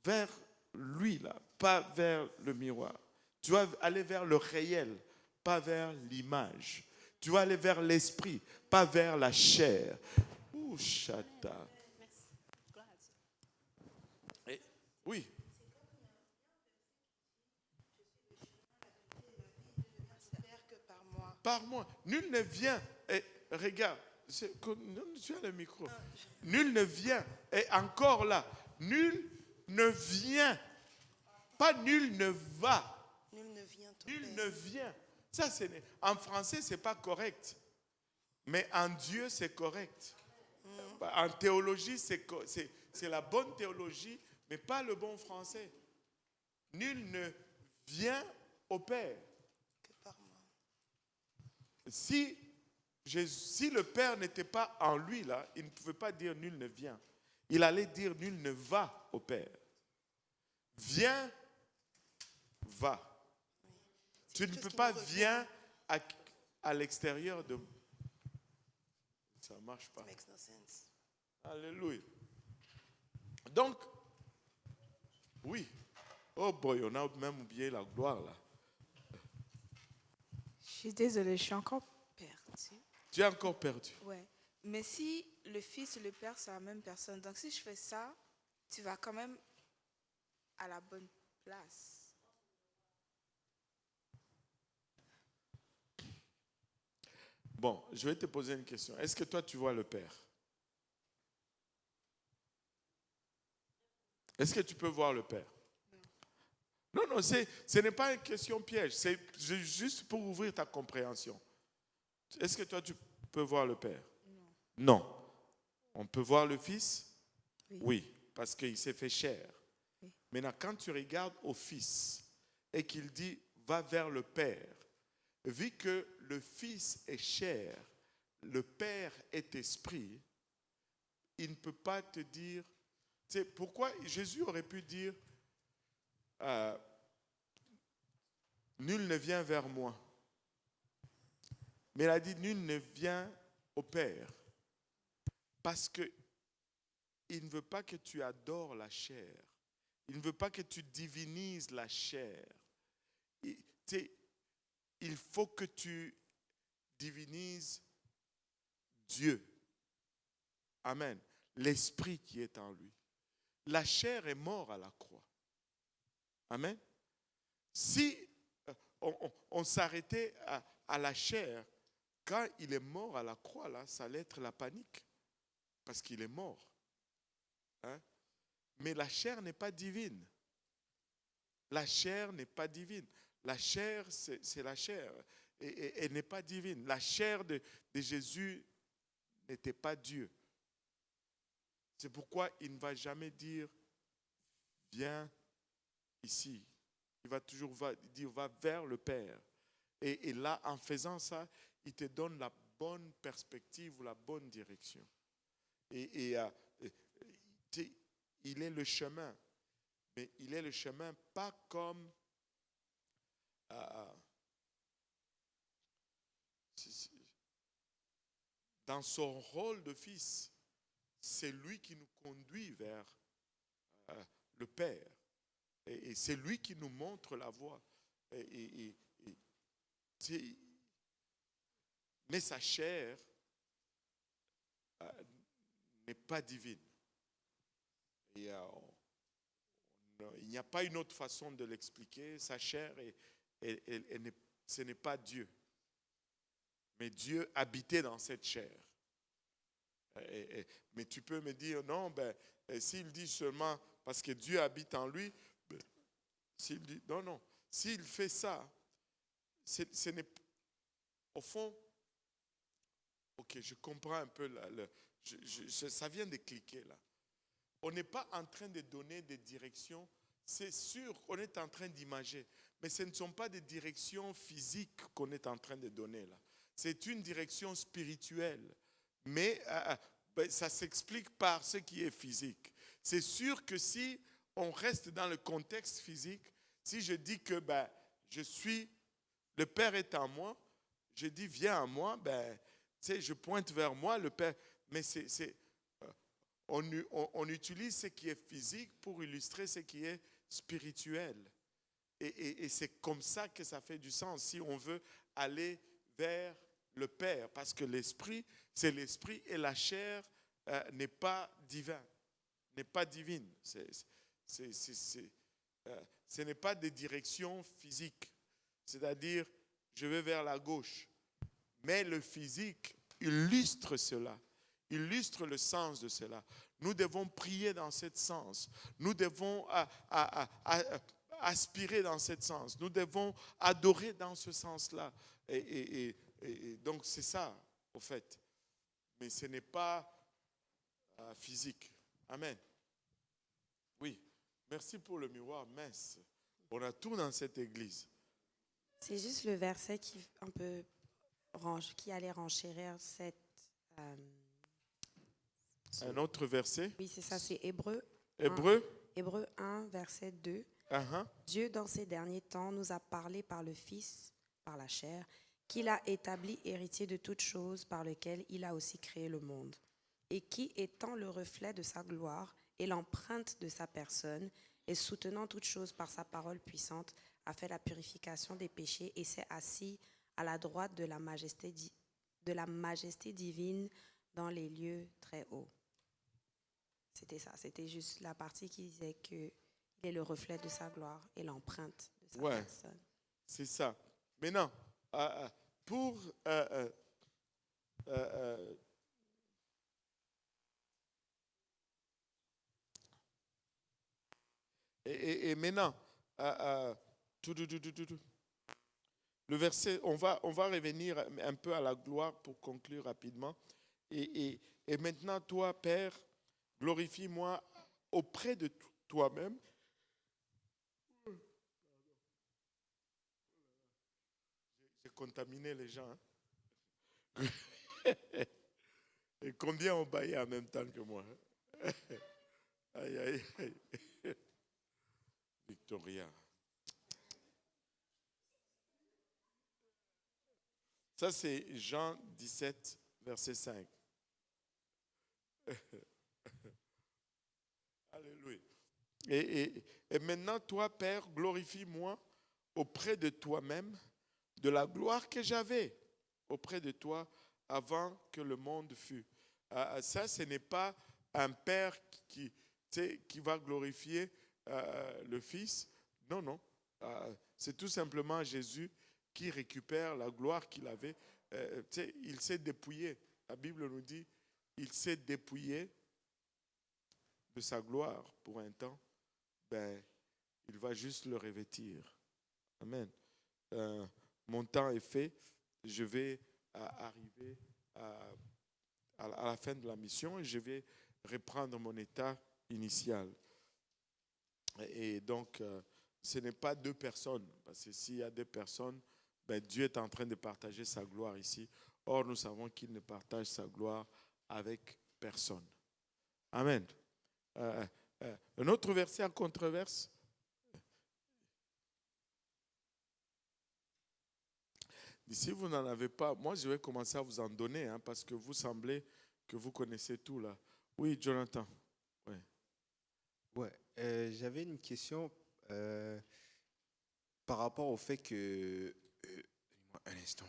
vers lui, là, pas vers le miroir. Tu vas aller vers le réel, pas vers l'image. Tu vas aller vers l'esprit, pas vers la chair. Ouh, chata. Oui. Par moi. Nul ne vient. Et regarde, tu as le micro. Nul ne vient. Et encore là, nul ne vient. Pas nul ne va. Nul ne vient. Nul ne vient. Ça, en français, ce n'est pas correct. Mais en Dieu, c'est correct. En théologie, c'est la bonne théologie, mais pas le bon français. Nul ne vient au Père. Que par moi. Si le Père n'était pas en lui, là, il ne pouvait pas dire nul ne vient. Il allait dire nul ne va au Père. Viens, va. Tu ne peux pas viens à l'extérieur de... Ça ne marche pas. Makes no sense. Alléluia. Donc, oui. Oh boy, on a même oublié la gloire là. Je suis désolée, je suis encore perdue. Tu es encore perdu. Ouais. Mais si le Fils et le Père sont la même personne, donc si je fais ça, tu vas quand même à la bonne place. Bon, je vais te poser une question. Est-ce que toi, tu vois le Père? Est-ce que tu peux voir le Père? Non, non, ce n'est pas une question piège. C'est juste pour ouvrir ta compréhension. Est-ce que toi, tu peux voir le Père? Non. On peut voir le Fils? Oui, parce qu'il s'est fait chair. Oui. Maintenant, quand tu regardes au Fils et qu'il dit « va vers le Père », vu que le Fils est chair, le Père est esprit, il ne peut pas te dire... Tu sais, pourquoi Jésus aurait pu dire nul ne vient vers moi. Mais il a dit nul ne vient au Père. Parce que il ne veut pas que tu adores la chair. Il ne veut pas que tu divinises la chair. Il faut que tu divinises Dieu. Amen. L'esprit qui est en lui. La chair est morte à la croix. Amen. Si on s'arrêtait à la chair, quand il est mort à la croix, là, ça allait être la panique. Parce qu'il est mort. Hein? Mais la chair n'est pas divine. La chair n'est pas divine. La chair, c'est la chair. Et elle n'est pas divine. La chair de Jésus n'était pas Dieu. C'est pourquoi il ne va jamais dire viens ici. Il va toujours dire va vers le Père. Et là, en faisant ça, il te donne la bonne perspective ou la bonne direction. Et il est le chemin. Mais il est le chemin pas comme dans son rôle de fils. C'est lui qui nous conduit vers le Père. Et c'est lui qui nous montre la voie. Mais sa chair n'est pas divine. Et, il n'y a pas une autre façon de l'expliquer. Sa chair, ce n'est pas Dieu. Mais Dieu habitait dans cette chair. Mais tu peux me dire, non, s'il dit seulement parce que Dieu habite en lui, s'il dit, non. S'il fait ça, ce n'est au fond, ok, je comprends un peu, ça vient de cliquer là. On n'est pas en train de donner des directions, c'est sûr qu'on est en train d'imager, mais ce ne sont pas des directions physiques qu'on est en train de donner là. C'est une direction spirituelle, mais ça s'explique par ce qui est physique. C'est sûr que si on reste dans le contexte physique, si je dis que le Père est en moi, je dis viens à moi, je pointe vers moi, le Père, mais on utilise ce qui est physique pour illustrer ce qui est spirituel. Et c'est comme ça que ça fait du sens, si on veut aller vers le Père, parce que l'esprit, c'est l'esprit et la chair n'est pas divin, n'est pas divine. Ce n'est pas des directions physiques, c'est-à-dire je vais vers la gauche. Mais le physique illustre cela, illustre le sens de cela. Nous devons prier dans ce sens. Nous devons aspirer dans ce sens. Nous devons adorer dans ce sens-là. Et donc c'est ça, au fait. Mais ce n'est pas physique. Amen. Oui. Merci pour le miroir mince. On a tout dans cette église. C'est juste le verset qui allait renchérir cette... Un autre verset? Oui, c'est ça, c'est Hébreux. Hébreux 1, verset 2. Dieu, dans ces derniers temps, nous a parlé par le Fils, par la chair, qu'il a établi héritier de toutes choses, par lequel il a aussi créé le monde, et qui, étant le reflet de sa gloire et l'empreinte de sa personne, et soutenant toutes choses par sa parole puissante, a fait la purification des péchés et s'est assis à la droite de la majesté de la majesté divine dans les lieux très hauts. C'était ça, c'était juste la partie qui disait qu'il est le reflet de sa gloire et l'empreinte de sa personne. C'est ça. Maintenant, pour et maintenant, le verset, on va revenir un peu à la gloire pour conclure rapidement. Et maintenant, toi, Père, glorifie-moi auprès de toi-même. J'ai contaminé les gens. Hein? Et combien ont baillé en même temps que moi? Aïe, aïe, aïe. Victoria. Ça, c'est Jean 17, verset 5. Alléluia. Et maintenant, toi, Père, glorifie-moi auprès de toi-même de la gloire que j'avais auprès de toi avant que le monde fût. Ça, ce n'est pas un Père qui va glorifier le Fils. Non, non. C'est tout simplement Jésus qui récupère la gloire qu'il avait. Il s'est dépouillé. La Bible nous dit, il s'est dépouillé de sa gloire pour un temps. Ben, il va juste le revêtir. Amen. Mon temps est fait. Je vais arriver à la fin de la mission et je vais reprendre mon état initial. Et donc, ce n'est pas deux personnes. Parce que s'il y a deux personnes, ben Dieu est en train de partager sa gloire ici. Or, nous savons qu'il ne partage sa gloire avec personne. Amen. Un autre verset en controverse. Si vous n'en avez pas, moi je vais commencer à vous en donner, hein, parce que vous semblez que vous connaissez tout là. Oui, Jonathan. Ouais, j'avais une question par rapport au fait que... Dis-moi un instant.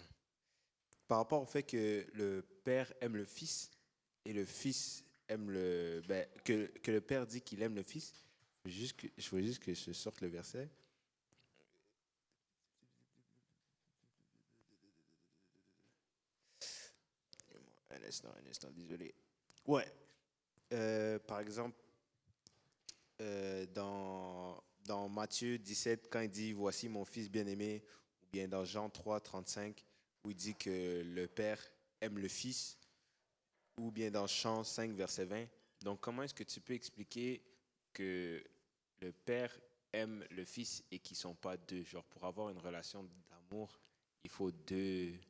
Par rapport au fait que le Père aime le Fils et le Fils aime le... que le Père dit qu'il aime le Fils. Je veux juste que je sorte le verset. Un instant, désolé. Ouais. Par exemple, dans Matthieu 17, quand il dit « Voici mon fils bien-aimé », ou bien dans Jean 3, 35, où il dit que le Père aime le Fils, ou bien dans Chant 5, verset 20. Donc, comment est-ce que tu peux expliquer que le Père aime le Fils et qu'ils ne sont pas deux? Genre, pour avoir une relation d'amour, il faut deux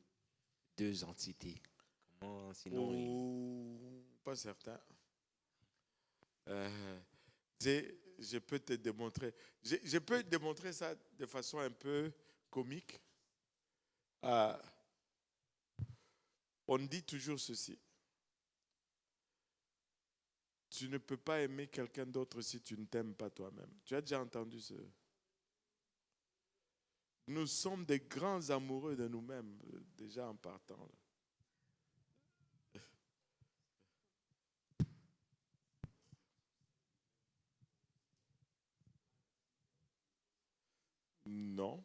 entités. Comment, sinon... Pas certain. Je peux te démontrer. Je peux démontrer ça de façon un peu comique. On dit toujours ceci. Tu ne peux pas aimer quelqu'un d'autre si tu ne t'aimes pas toi-même. Tu as déjà entendu ça? Nous sommes des grands amoureux de nous-mêmes, déjà en partant. Là. Non.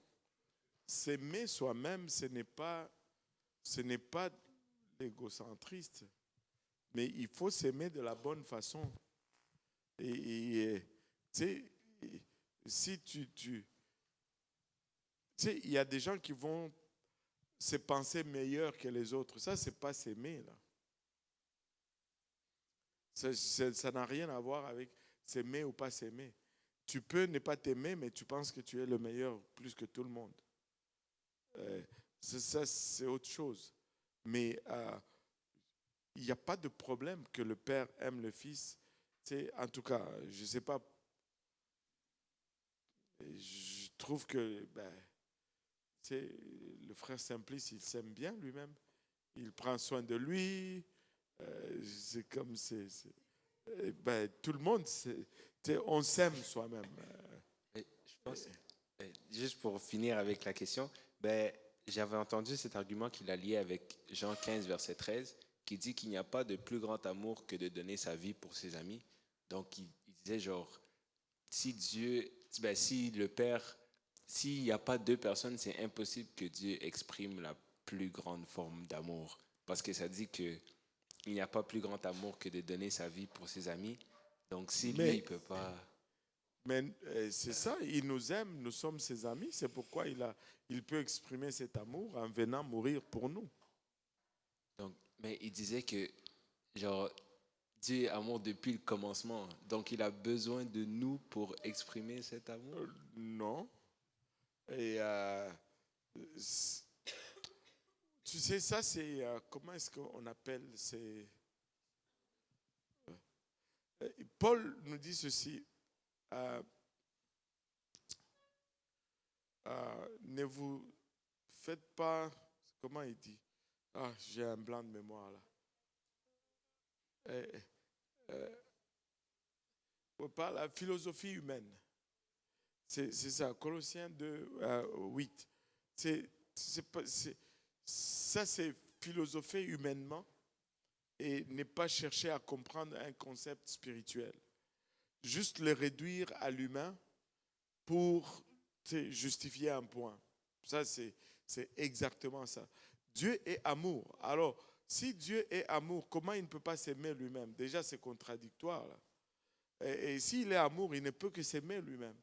S'aimer soi-même, ce n'est pas l'égocentriste. Mais il faut s'aimer de la bonne façon. Et tu sais, si tu sais, il y a des gens qui vont se penser meilleurs que les autres. Ça, c'est pas s'aimer, là. Ça n'a rien à voir avec s'aimer ou pas s'aimer. Tu peux ne pas t'aimer, mais tu penses que tu es le meilleur plus que tout le monde. Ça, c'est autre chose. Mais il n'y a pas de problème que le Père aime le Fils. En tout cas, je ne sais pas. Je trouve que le frère Simplice, il s'aime bien lui-même. Il prend soin de lui. C'est comme tout le monde, on s'aime soi-même. Je pense, juste pour finir avec la question, j'avais entendu cet argument qu'il a lié avec Jean 15, verset 13, qui dit qu'il n'y a pas de plus grand amour que de donner sa vie pour ses amis. Donc, il disait genre, si le Père, s'il n'y a pas deux personnes, c'est impossible que Dieu exprime la plus grande forme d'amour. Parce que ça dit que il n'y a pas plus grand amour que de donner sa vie pour ses amis. Donc, si lui, il ne peut pas... Mais c'est ça, il nous aime, nous sommes ses amis. C'est pourquoi il peut exprimer cet amour en venant mourir pour nous. Donc, mais il disait que, genre, Dieu est amour depuis le commencement. Donc, il a besoin de nous pour exprimer cet amour. Non. Et tu sais, ça, c'est... comment est-ce qu'on appelle Paul nous dit ceci. Ne vous faites pas... Comment il dit? J'ai un blanc de mémoire là. Par la philosophie humaine. C'est ça, Colossiens 2, 8. Ça, c'est philosopher humainement et ne pas chercher à comprendre un concept spirituel. Juste le réduire à l'humain pour justifier un point. Ça, c'est exactement ça. Dieu est amour. Alors, si Dieu est amour, comment il ne peut pas s'aimer lui-même? Déjà, c'est contradictoire. Là. Et s'il est amour, il ne peut que s'aimer lui-même.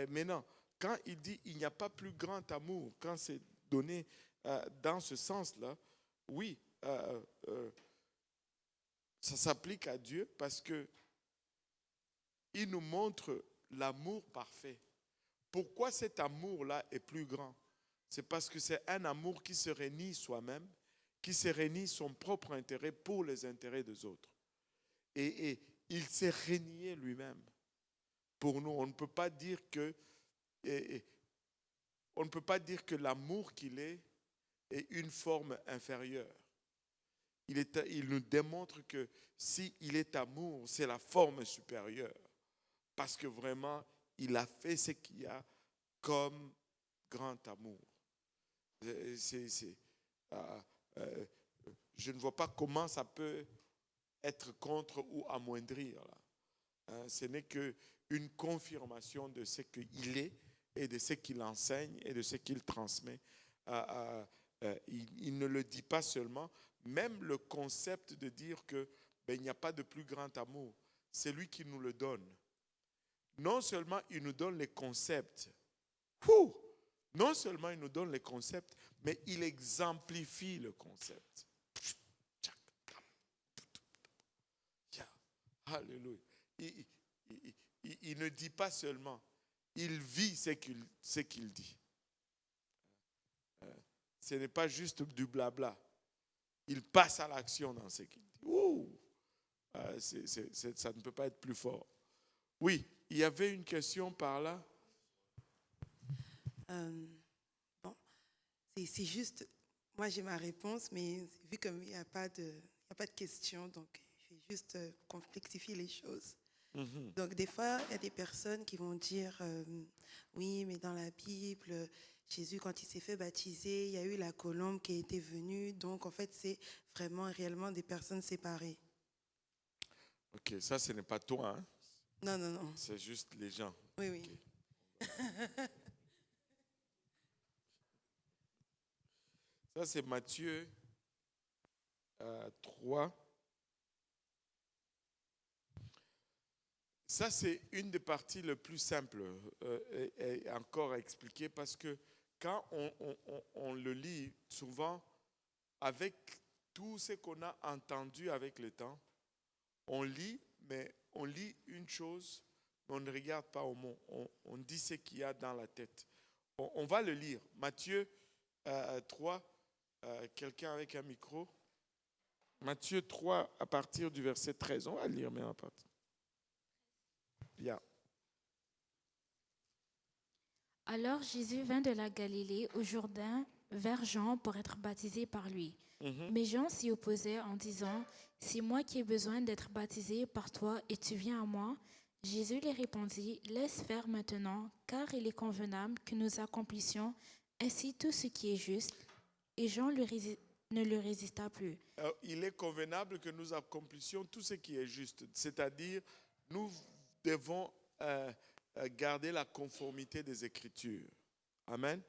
Maintenant, quand il dit il n'y a pas plus grand amour, quand c'est donné dans ce sens-là, oui, ça s'applique à Dieu parce que il nous montre l'amour parfait. Pourquoi cet amour-là est plus grand? C'est parce que c'est un amour qui se renie soi-même, qui se renie son propre intérêt pour les intérêts des autres. Et il s'est renié lui-même. Pour nous, on ne peut pas dire que l'amour qu'il est une forme inférieure. Il nous démontre que s'il est amour, c'est la forme supérieure. Parce que vraiment, il a fait ce qu'il y a comme grand amour. Je ne vois pas comment ça peut être contre ou amoindrir. Là. Ce n'est qu'une confirmation de ce qu'il est et de ce qu'il enseigne et de ce qu'il transmet. Il ne le dit pas seulement, même le concept de dire qu'il n'y a pas de plus grand amour, c'est lui qui nous le donne. Non seulement il nous donne les concepts, non seulement il nous donne les concepts, mais il exemplifie le concept. Alléluia. Il ne dit pas seulement, il vit ce qu'il dit. Ce n'est pas juste du blabla. Il passe à l'action dans ce qu'il dit. Ça ne peut pas être plus fort. Oui, il y avait une question par là. Bon, c'est juste, moi j'ai ma réponse, mais vu qu'il n'y a pas de question, donc je vais juste complexifier les choses. Mm-hmm. Donc des fois, il y a des personnes qui vont dire, oui, mais dans la Bible, Jésus, quand il s'est fait baptiser, il y a eu la colombe qui était venue, donc en fait, c'est vraiment réellement des personnes séparées. Ok, ça, ce n'est pas toi, hein? Non. C'est juste les gens. Oui. Okay. Ça, c'est Matthieu 3. Ça, c'est une des parties les plus simples et encore à expliquer parce que quand on le lit, souvent, avec tout ce qu'on a entendu avec le temps, on lit, mais on lit une chose, mais on ne regarde pas au mot. On dit ce qu'il y a dans la tête. On va le lire. Matthieu 3, quelqu'un avec un micro. Matthieu 3, à partir du verset 13. On va lire, mais à partir. Bien. Alors Jésus vint de la Galilée au Jourdain vers Jean pour être baptisé par lui. Mais Jean s'y opposait en disant, « C'est moi qui ai besoin d'être baptisé par toi et tu viens à moi ?» Jésus lui répondit, « Laisse faire maintenant, car il est convenable que nous accomplissions Ainsi tout ce qui est juste, et Jean ne le résista plus. Il est convenable que nous accomplissions tout ce qui est juste, c'est-à-dire nous devons garder la conformité des Écritures. Amen.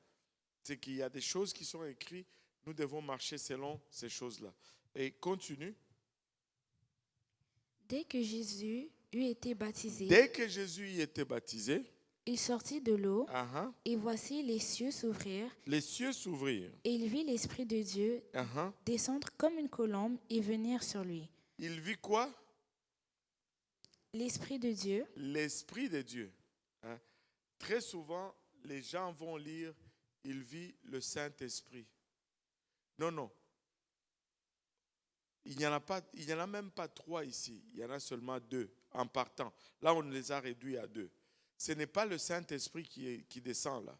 C'est qu'il y a des choses qui sont écrites, nous devons marcher selon ces choses-là. Et continue. Dès que Jésus eut été baptisé, il sortit de l'eau, et voici les cieux s'ouvrirent. Et il vit l'Esprit de Dieu descendre comme une colombe et venir sur lui. Il vit quoi? L'Esprit de Dieu. L'Esprit de Dieu. Très souvent, les gens vont lire « Il vit le Saint-Esprit ». Non. Il n'y en a même pas 3 ici. Il y en a seulement 2 en partant. Là, on les a réduits à 2. Ce n'est pas le Saint-Esprit qui descend là.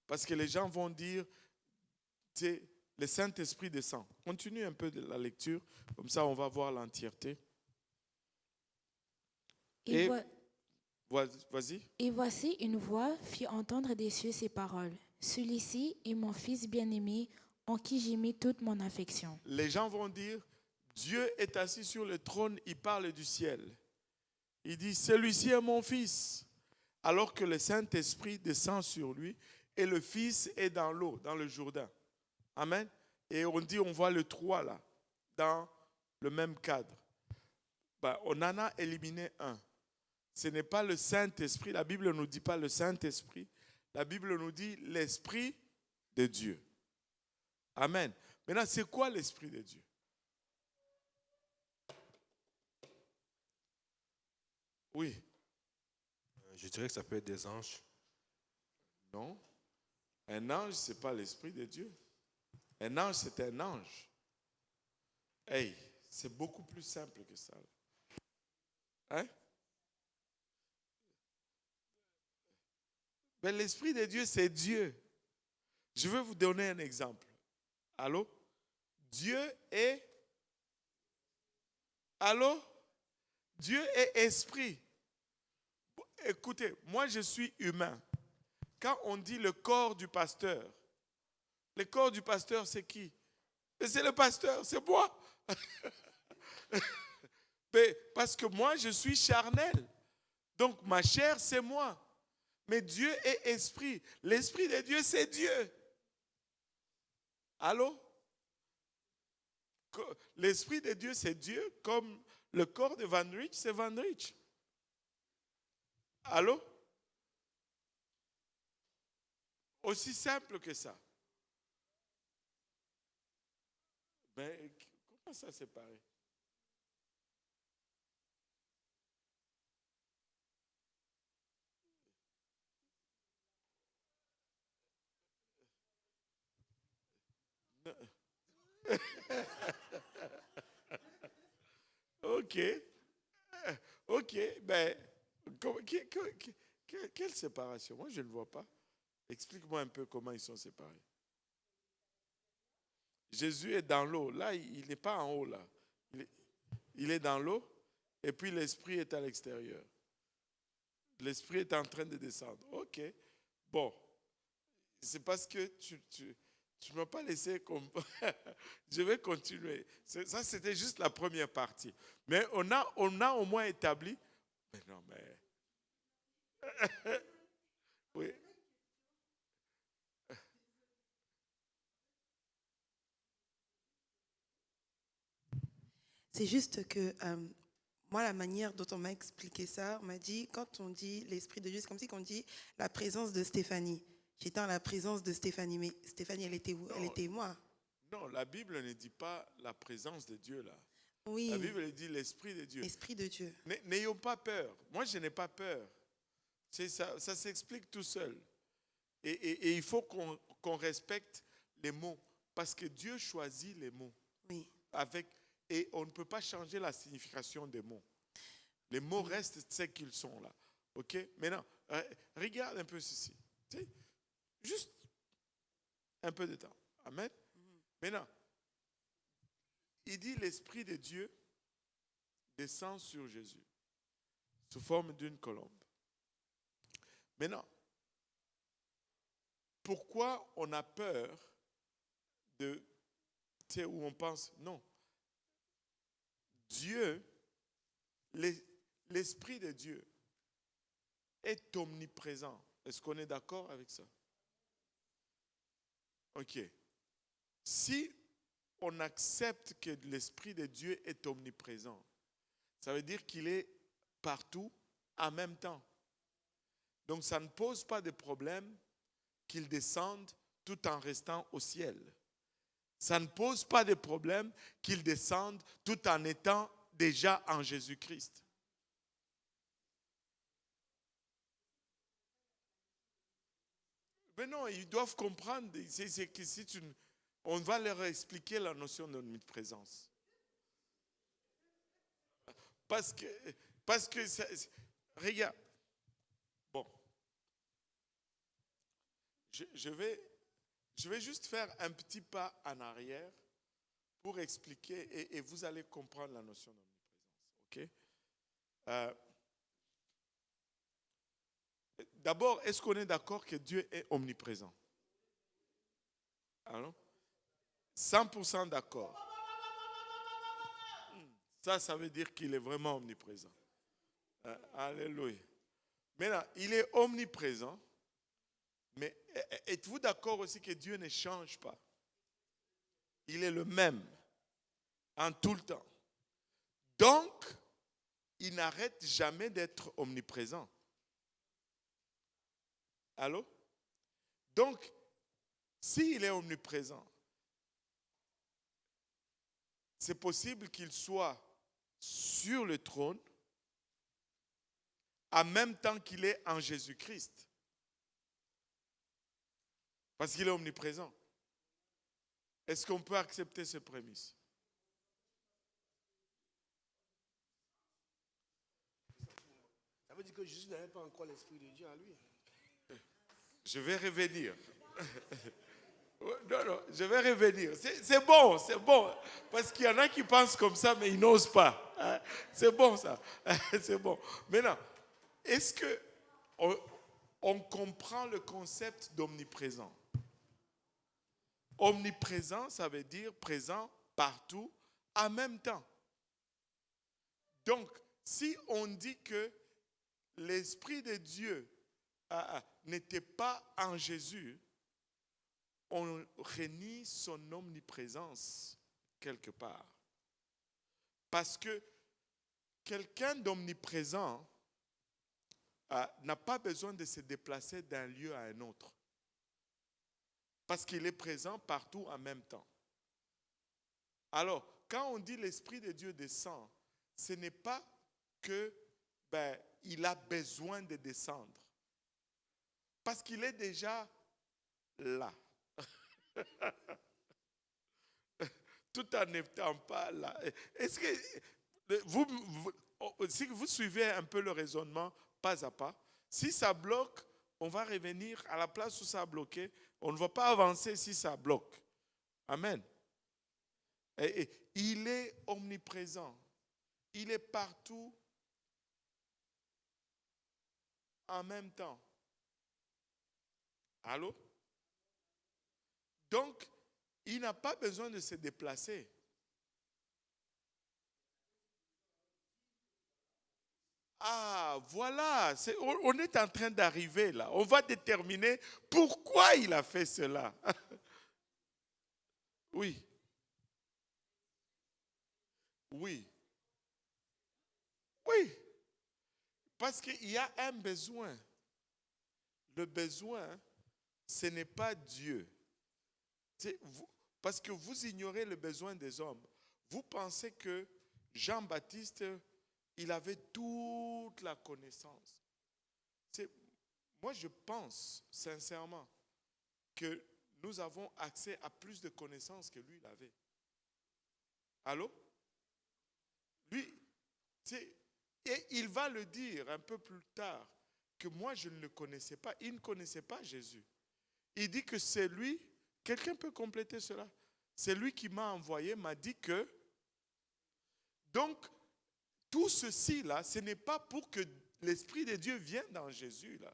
Parce que les gens vont dire, le Saint-Esprit descend. Continue un peu de la lecture, comme ça on va voir l'entièreté. Vas-y. Et voici une voix fit entendre des cieux ces paroles. Celui-ci est mon Fils bien-aimé, en qui j'ai mis toute mon affection. Les gens vont dire, Dieu est assis sur le trône, il parle du ciel. Il dit, celui-ci est mon Fils. Alors que le Saint-Esprit descend sur lui et le Fils est dans l'eau, dans le Jourdain. Amen. Et on dit, on voit le 3 là, dans le même cadre. On en a éliminé un. Ce n'est pas le Saint-Esprit. La Bible ne nous dit pas le Saint-Esprit. La Bible nous dit l'Esprit de Dieu. Amen. Maintenant, c'est quoi l'Esprit de Dieu? Oui. Je dirais que ça peut être des anges. Non. Un ange, ce n'est pas l'Esprit de Dieu. Un ange, c'est un ange. Hey, c'est beaucoup plus simple que ça. Hein? Mais l'Esprit de Dieu, c'est Dieu. Je vais vous donner un exemple. Allô? Dieu est... Allô? Dieu est esprit. Écoutez, moi je suis humain. Quand on dit le corps du pasteur, le corps du pasteur c'est qui? C'est le pasteur, c'est moi. Mais parce que moi je suis charnel. Donc ma chair c'est moi. Mais Dieu est esprit. L'Esprit de Dieu c'est Dieu. Allô? L'Esprit de Dieu c'est Dieu comme le corps de Van Rich c'est Van Rich. Allô? Aussi simple que ça. Mais comment ça séparer? Ok, ben, quelle séparation? Moi, je ne vois pas. Explique-moi un peu comment ils sont séparés. Jésus est dans l'eau. Là, il n'est pas en haut, là. Il est dans l'eau, et puis l'Esprit est à l'extérieur. L'Esprit est en train de descendre. Ok, bon. C'est parce que tu ne m'as pas laissé comme... Je vais continuer. Ça, c'était juste la première partie. Mais on a au moins établi... Mais non, mais... Oui. C'est juste que moi, la manière dont on m'a expliqué ça, on m'a dit, quand on dit l'Esprit de Dieu, c'est comme si on dit la présence de Stéphanie. J'étais en la présence de Stéphanie, mais Stéphanie, elle était où? Elle était moi. Non, la Bible ne dit pas la présence de Dieu là. Oui. La Bible dit l'Esprit de Dieu. L'Esprit de Dieu. N'ayons pas peur. Moi, je n'ai pas peur. Ça s'explique tout seul. Et il faut qu'on respecte les mots. Parce que Dieu choisit les mots. Oui. Et on ne peut pas changer la signification des mots. Les mots restent ce qu'ils sont là. OK? Maintenant, regarde un peu ceci. Tu sais, juste un peu de temps. Amen? Maintenant, il dit l'Esprit de Dieu descend sur Jésus sous forme d'une colombe. Maintenant, pourquoi on a peur de, tu sais, où on pense, non. Dieu, l'Esprit de Dieu est omniprésent. Est-ce qu'on est d'accord avec ça? Ok. Si on accepte que l'Esprit de Dieu est omniprésent, ça veut dire qu'il est partout en même temps. Donc ça ne pose pas de problème qu'il descende tout en restant au ciel. Ça ne pose pas de problème qu'il descende tout en étant déjà en Jésus-Christ. Mais non, ils doivent comprendre. On va leur expliquer la notion d'omniprésence. Parce que regarde, bon, je vais juste faire un petit pas en arrière pour expliquer et vous allez comprendre la notion d'omniprésence. Ok? D'abord, est-ce qu'on est d'accord que Dieu est omniprésent? Alors, 100% d'accord. Ça veut dire qu'il est vraiment omniprésent. Alléluia. Maintenant, il est omniprésent, mais êtes-vous d'accord aussi que Dieu ne change pas? Il est le même en tout le temps. Donc, il n'arrête jamais d'être omniprésent. Allô? Donc, s'il est omniprésent, c'est possible qu'il soit sur le trône en même temps qu'il est en Jésus-Christ. Parce qu'il est omniprésent. Est-ce qu'on peut accepter ce prémisse? Ça veut dire que Jésus n'avait pas encore l'Esprit de Dieu en lui. Je vais revenir. Non, je vais revenir. C'est bon. Parce qu'il y en a qui pensent comme ça, mais ils n'osent pas. C'est bon, ça. C'est bon. Maintenant, est-ce qu'on comprend le concept d'omniprésent? Omniprésent, ça veut dire présent partout en même temps. Donc, si on dit que l'Esprit de Dieu n'était pas en Jésus, on renie son omniprésence quelque part. Parce que quelqu'un d'omniprésent n'a pas besoin de se déplacer d'un lieu à un autre. Parce qu'il est présent partout en même temps. Alors, quand on dit l'Esprit de Dieu descend, ce n'est pas que il a besoin de descendre. Parce qu'il est déjà là. Tout en n'étant pas là. Est-ce que si vous suivez un peu le raisonnement pas à pas, si ça bloque, on va revenir à la place où ça a bloqué. On ne va pas avancer si ça bloque. Amen. Et il est omniprésent. Il est partout en même temps. Allô? Donc, il n'a pas besoin de se déplacer. Ah, voilà, on est en train d'arriver là. On va déterminer pourquoi il a fait cela. Oui. Oui. Oui. Parce qu'il y a un besoin. Le besoin, ce n'est pas Dieu. Parce que vous ignorez le besoin des hommes. Vous pensez que Jean-Baptiste, il avait toute la connaissance. Moi, je pense sincèrement que nous avons accès à plus de connaissances que lui, il avait. Allô? Lui, et il va le dire un peu plus tard, que moi, je ne le connaissais pas. Il ne connaissait pas Jésus. Il dit que c'est lui, quelqu'un peut compléter cela. C'est lui qui m'a envoyé, m'a dit que, donc, tout ceci là, ce n'est pas pour que l'Esprit de Dieu vienne dans Jésus là.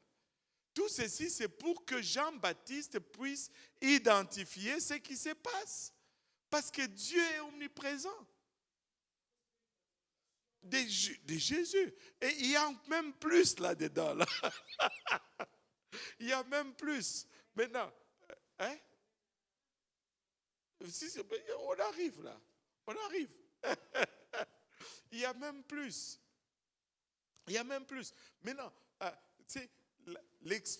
Tout ceci, c'est pour que Jean-Baptiste puisse identifier ce qui se passe. Parce que Dieu est omniprésent. De Jésus. Et il y a même plus là-dedans. Là. Il y a même plus. Maintenant, hein? On arrive là. On arrive. Il y a même plus. Il y a même plus. Maintenant,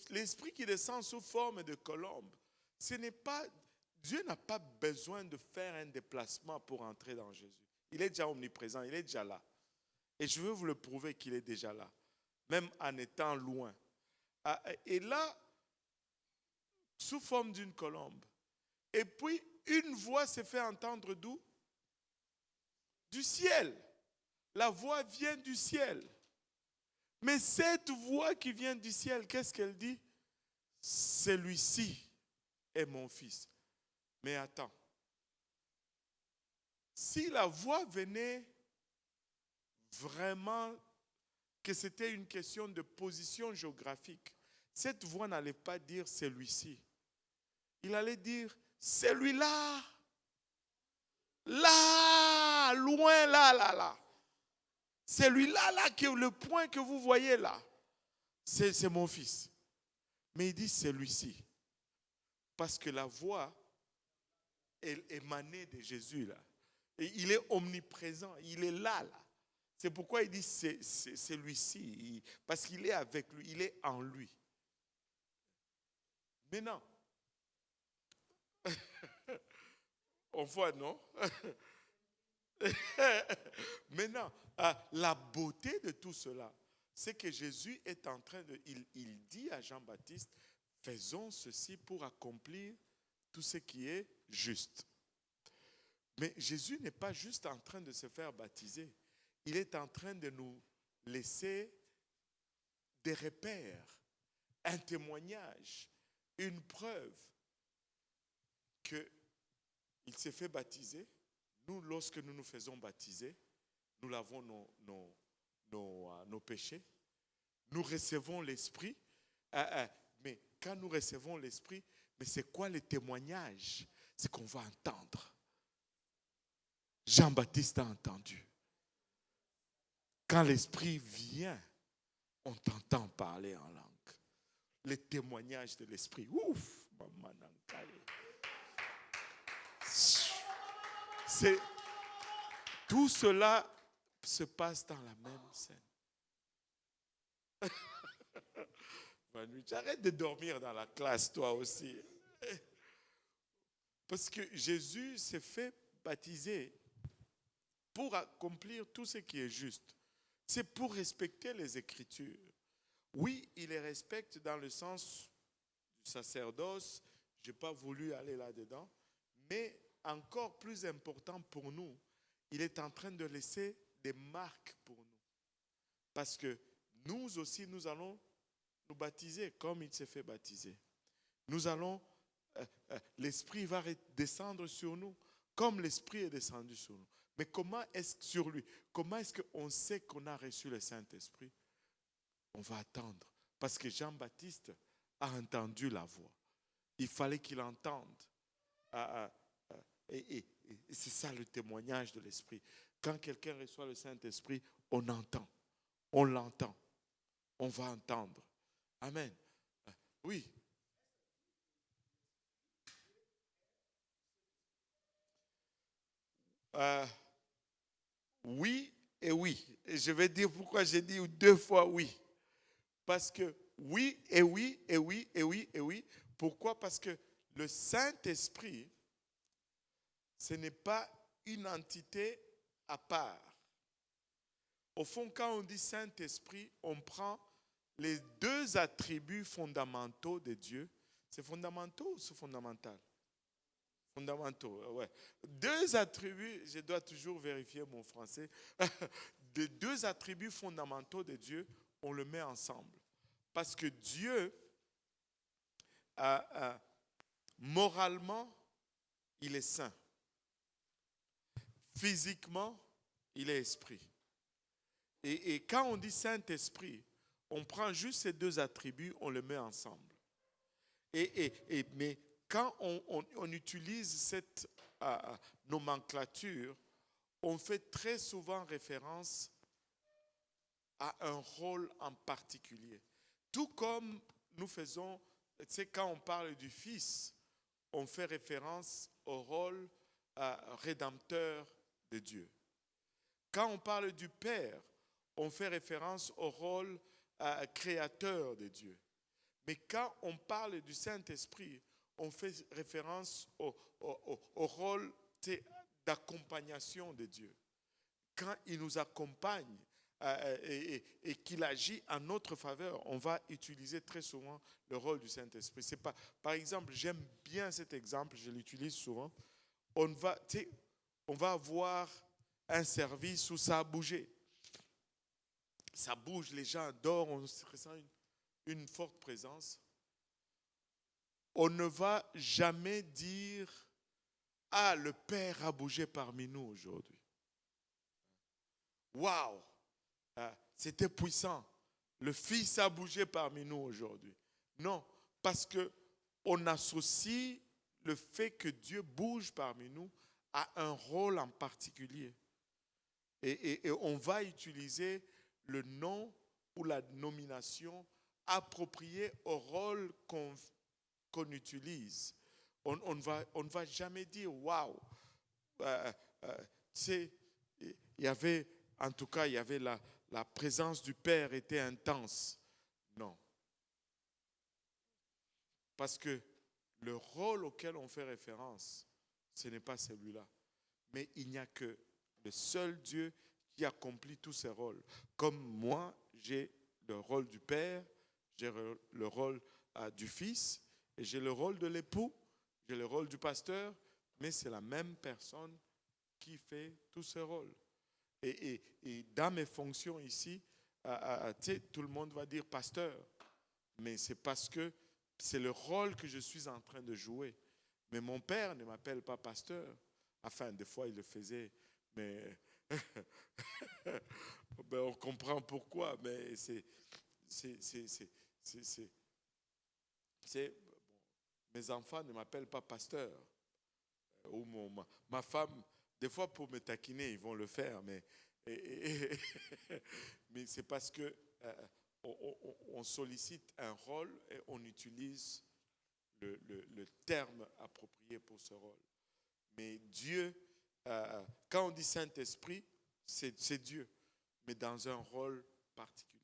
l'esprit qui descend sous forme de colombe, ce n'est pas... Dieu n'a pas besoin de faire un déplacement pour entrer dans Jésus. Il est déjà omniprésent, il est déjà là. Et je veux vous le prouver qu'il est déjà là, même en étant loin. Et là, sous forme d'une colombe. Et puis, une voix s'est fait entendre d'où? Du ciel. La voix vient du ciel. Mais cette voix qui vient du ciel, qu'est-ce qu'elle dit? Celui-ci est mon fils. Mais attends. Si la voix venait vraiment que c'était une question de position géographique, cette voix n'allait pas dire celui-ci. Il allait dire celui-là. Là, loin, là. Celui-là, là, qui est le point que vous voyez là, c'est mon fils. Mais il dit celui-ci. Parce que la voix, elle émanait de Jésus là. Et il est omniprésent, il est là. C'est pourquoi il dit c'est celui-ci. Parce qu'il est avec lui, il est en lui. Maintenant, on voit, non? Maintenant, la beauté de tout cela, c'est que Jésus est en train de... Il dit à Jean-Baptiste, faisons ceci pour accomplir tout ce qui est juste. Mais Jésus n'est pas juste en train de se faire baptiser. Il est en train de nous laisser des repères, un témoignage, une preuve qu'il s'est fait baptiser. Nous, lorsque nous nous faisons baptiser, nous lavons nos péchés. Nous recevons l'Esprit. Mais quand nous recevons l'Esprit, mais c'est quoi le témoignage? C'est qu'on va entendre. Jean-Baptiste a entendu. Quand l'Esprit vient, on t'entend parler en langue. Le témoignage de l'Esprit. Ouf! Tout cela se passe dans la même scène. Arrête de dormir dans la classe, toi aussi. Parce que Jésus s'est fait baptiser pour accomplir tout ce qui est juste. C'est pour respecter les Écritures. Oui, il les respecte dans le sens du sacerdoce. Je n'ai pas voulu aller là-dedans. Mais encore plus important pour nous, il est en train de laisser des marques pour nous. Parce que nous aussi, nous allons nous baptiser comme il s'est fait baptiser. Nous allons, l'Esprit va descendre sur nous comme l'Esprit est descendu sur nous. Mais comment est-ce sur lui? Comment est-ce qu'on sait qu'on a reçu le Saint-Esprit? On va attendre. Parce que Jean-Baptiste a entendu la voix. Il fallait qu'il entende. Et c'est ça le témoignage de l'Esprit. Quand quelqu'un reçoit le Saint-Esprit, on entend. On l'entend. On va entendre. Amen. Oui. Oui et oui. Et je vais dire pourquoi j'ai dit 2 fois oui. Parce que oui et oui et oui et oui et oui. Pourquoi? Parce que le Saint-Esprit, ce n'est pas une entité à part. Au fond, quand on dit Saint-Esprit, on prend les 2 attributs fondamentaux de Dieu. C'est fondamental ou c'est fondamental? Fondamentaux, ouais. 2 attributs, je dois toujours vérifier mon français. Les 2 attributs fondamentaux de Dieu, on le met ensemble. Parce que Dieu, moralement, il est saint. Physiquement, il est esprit. Et quand on dit Saint-Esprit, on prend juste ces deux attributs, on les met ensemble. Mais quand on utilise cette nomenclature, on fait très souvent référence à un rôle en particulier. Tout comme nous faisons, quand on parle du Fils, on fait référence au rôle rédempteur de Dieu. Quand on parle du Père, on fait référence au rôle créateur de Dieu. Mais quand on parle du Saint-Esprit, on fait référence au rôle d'accompagnation de Dieu. Quand il nous accompagne et qu'il agit en notre faveur, on va utiliser très souvent le rôle du Saint-Esprit. C'est pas, par exemple, j'aime bien cet exemple, je l'utilise souvent. On va avoir un service où ça a bougé. Ça bouge, les gens adorent, on ressent une forte présence. On ne va jamais dire « Ah, le Père a bougé parmi nous aujourd'hui. Waouh, c'était puissant. Le Fils a bougé parmi nous aujourd'hui. » Non, parce qu'on associe le fait que Dieu bouge parmi nous à un rôle en particulier. Et on va utiliser le nom ou la nomination appropriée au rôle qu'on utilise. On ne va jamais dire waouh. Il y avait, en tout cas, il y avait la présence du Père était intense. Non. Parce que le rôle auquel on fait référence, ce n'est pas celui-là. Mais il n'y a que le seul Dieu qui accomplit tous ces rôles. Comme moi, j'ai le rôle du Père, j'ai le rôle du Fils, et j'ai le rôle de l'époux, j'ai le rôle du pasteur, mais c'est la même personne qui fait tous ces rôles. Et dans mes fonctions ici, tout le monde va dire pasteur, mais c'est parce que c'est le rôle que je suis en train de jouer. Mais mon père ne m'appelle pas pasteur. Enfin, des fois, il le faisait, mais ben, on comprend pourquoi. Mais mes enfants ne m'appellent pas pasteur. Ou ma femme, des fois, pour me taquiner, ils vont le faire, mais c'est parce que on sollicite un rôle et on utilise le terme approprié pour ce rôle. Mais Dieu, quand on dit Saint-Esprit, c'est Dieu, mais dans un rôle particulier.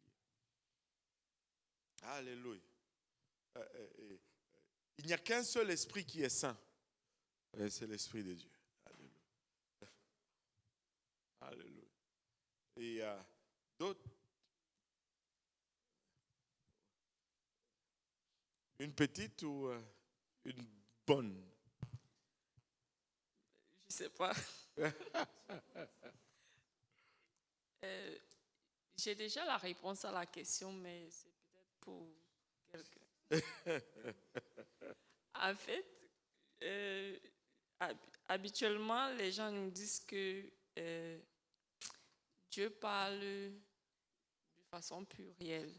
Alléluia. Il n'y a qu'un seul esprit qui est saint. Et c'est l'Esprit de Dieu. Alléluia. Alléluia. Et d'autres. Une petite ou une bonne? Je ne sais pas. J'ai déjà la réponse à la question, mais c'est peut-être pour quelqu'un. En fait, habituellement, les gens nous disent que Dieu parle de façon plurielle.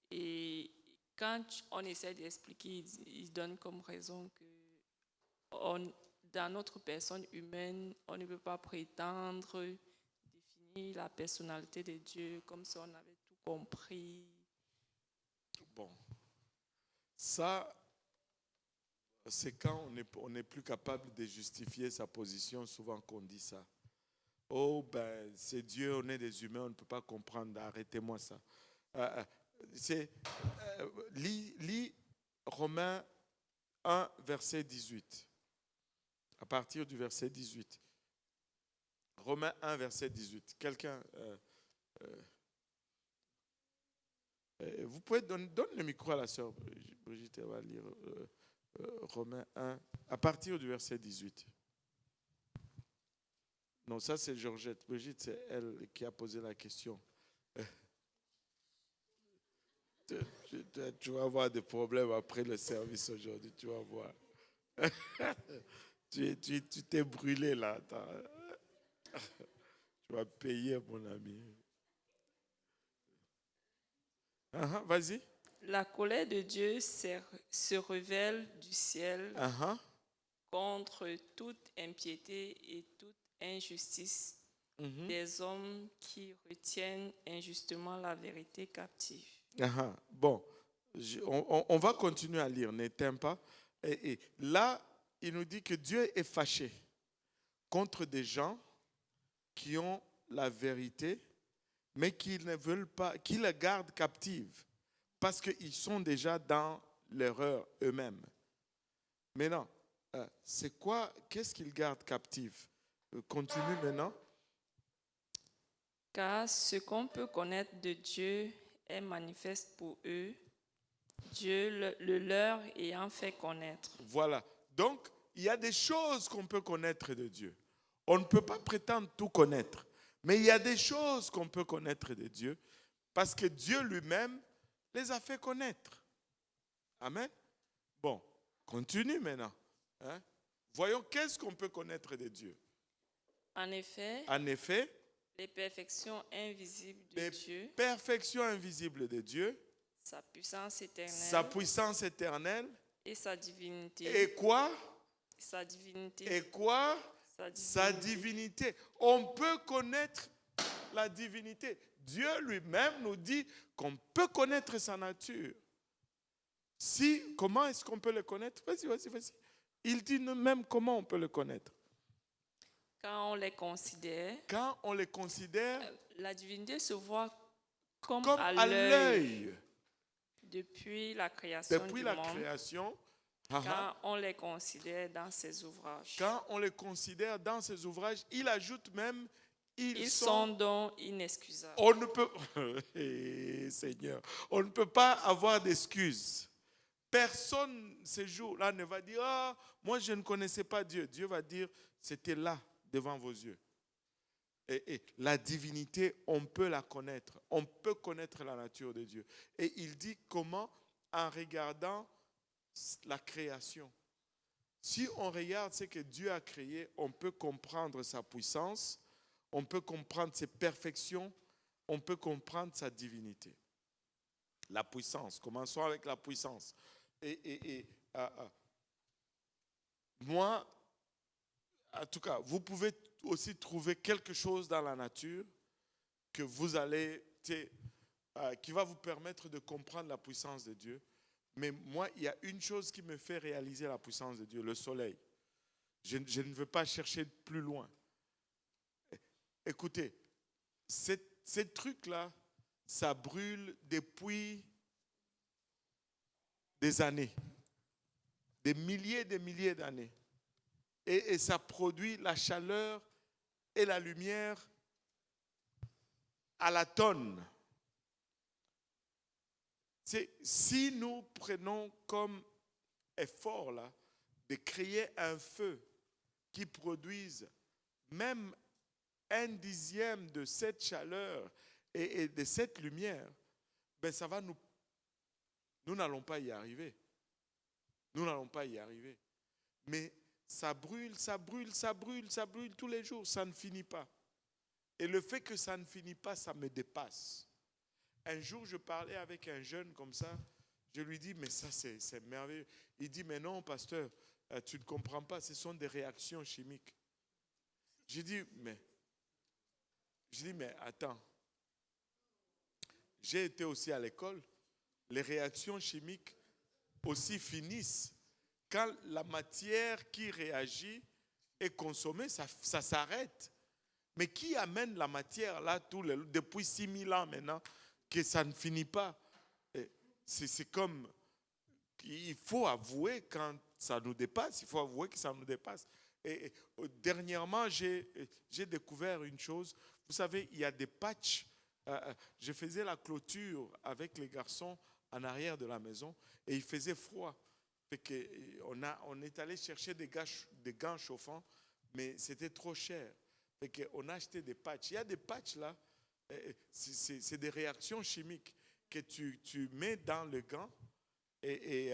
Et quand on essaie d'expliquer, ils donnent comme raison que dans notre personne humaine, on ne peut pas prétendre définir la personnalité de Dieu comme si on avait tout compris. Bon, ça, c'est quand on n'est plus capable de justifier sa position, souvent qu'on dit ça. Oh, ben, c'est Dieu, on est des humains, on ne peut pas comprendre, arrêtez-moi ça. Lis Romains 1, verset 18. À partir du verset 18. Romains 1, verset 18. Quelqu'un... vous pouvez donner le micro à la sœur Brigitte, elle va lire Romains 1, à partir du verset 18. Non, ça c'est Georgette. Brigitte, c'est elle qui a posé la question. Tu vas avoir des problèmes après le service aujourd'hui, tu vas voir. Tu t'es brûlé là. Tu vas payer, mon ami. Vas-y. La colère de Dieu se révèle du ciel contre toute impiété et toute injustice des hommes qui retiennent injustement la vérité captive. Bon, on va continuer à lire, n'éteins pas. Et là, il nous dit que Dieu est fâché contre des gens qui ont la vérité, mais qui ne veulent pas, qui la gardent captive, parce qu'ils sont déjà dans l'erreur eux-mêmes. Maintenant, c'est quoi, qu'est-ce qu'ils gardent captive? Continue maintenant. Car ce qu'on peut connaître de Dieu est manifeste pour eux, Dieu le leur ayant fait connaître. Voilà. Donc, il y a des choses qu'on peut connaître de Dieu. On ne peut pas prétendre tout connaître. Mais il y a des choses qu'on peut connaître de Dieu parce que Dieu lui-même les a fait connaître. Amen. Bon, continue maintenant. Voyons qu'est-ce qu'on peut connaître de Dieu. En effet, les perfections invisibles de Dieu, perfections invisibles de Dieu, sa puissance éternelle, et sa divinité. Et quoi? Sa divinité. Et quoi? Sa divinité. On peut connaître la divinité. Dieu lui-même nous dit qu'on peut connaître sa nature. Comment est-ce qu'on peut le connaître? Vas-y. Il dit nous-mêmes comment on peut le connaître. Quand on les considère, la divinité se voit comme à l'œil. Depuis la création du monde. Quand on les considère dans ses ouvrages. Il ajoute même ils sont donc inexcusables. On ne peut Seigneur, on ne peut pas avoir d'excuses. Personne ce jour-là ne va dire moi je ne connaissais pas Dieu. Dieu va dire c'était là devant vos yeux. Et la divinité, on peut la connaître. On peut connaître la nature de Dieu. Et il dit comment? En regardant la création. Si on regarde ce que Dieu a créé, on peut comprendre sa puissance, on peut comprendre ses perfections, on peut comprendre sa divinité. La puissance, commençons avec la puissance. Moi, en tout cas, vous pouvez aussi trouver quelque chose dans la nature que vous allez, qui va vous permettre de comprendre la puissance de Dieu. Mais moi, il y a une chose qui me fait réaliser la puissance de Dieu, le soleil. Je ne veux pas chercher plus loin. Écoutez, ces trucs-là, ça brûle depuis des années, des milliers d'années. Et ça produit la chaleur et la lumière à la tonne. Si nous prenons comme effort là, de créer un feu qui produise même 1/10 de cette chaleur et de cette lumière, ben ça va nous n'allons pas y arriver. Nous n'allons pas y arriver. Mais ça brûle tous les jours, ça ne finit pas. Et le fait que ça ne finit pas, ça me dépasse. Un jour, je parlais avec un jeune comme ça, je lui dis, mais ça c'est merveilleux. Il dit, mais non, pasteur, tu ne comprends pas, ce sont des réactions chimiques. Je dis, mais attends, j'ai été aussi à l'école, les réactions chimiques aussi finissent. Quand la matière qui réagit est consommée, ça s'arrête. Mais qui amène la matière là depuis 6000 ans maintenant, que ça ne finit pas? C'est comme, il faut avouer quand ça nous dépasse, il faut avouer que ça nous dépasse. Et dernièrement, j'ai découvert une chose. Vous savez, il y a des patchs. Je faisais la clôture avec les garçons en arrière de la maison et il faisait froid. On est allé chercher des gants chauffants, mais c'était trop cher. On a acheté des patchs. Il y a des patchs là, c'est des réactions chimiques que tu mets dans le gant et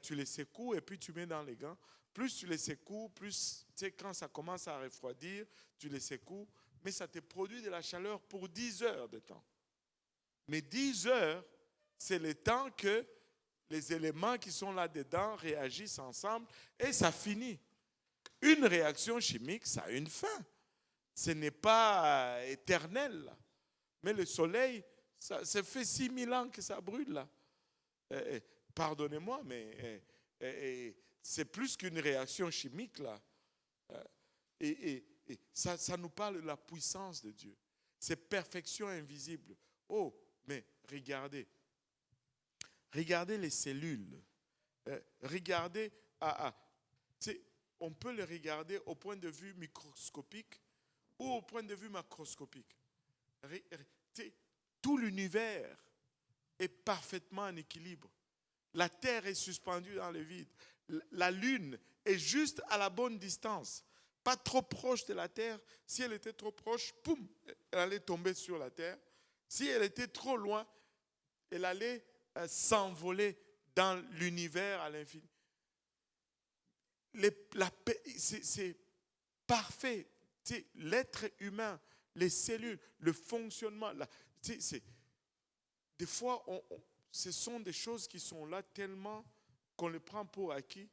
tu les secoues et puis tu mets dans les gants. Plus tu les secoues, plus quand ça commence à refroidir, tu les secoues, mais ça te produit de la chaleur pour 10 heures de temps. Mais 10 heures, c'est le temps que les éléments qui sont là-dedans réagissent ensemble et ça finit. Une réaction chimique, ça a une fin. Ce n'est pas éternel. Là. Mais le soleil, ça fait 6000 ans que ça brûle là. Pardonnez-moi, mais c'est plus qu'une réaction chimique là. Et ça nous parle de la puissance de Dieu. C'est perfection invisible. Oh, mais regardez. Regardez les cellules. Regardez. On peut les regarder au point de vue microscopique ou au point de vue macroscopique. Tout l'univers est parfaitement en équilibre. La Terre est suspendue dans le vide. La Lune est juste à la bonne distance. Pas trop proche de la Terre. Si elle était trop proche, poum, elle allait tomber sur la Terre. Si elle était trop loin, elle allait s'envoler dans l'univers à l'infini. C'est parfait. L'être humain, les cellules, le fonctionnement. Des fois, ce sont des choses qui sont là tellement qu'on les prend pour acquis.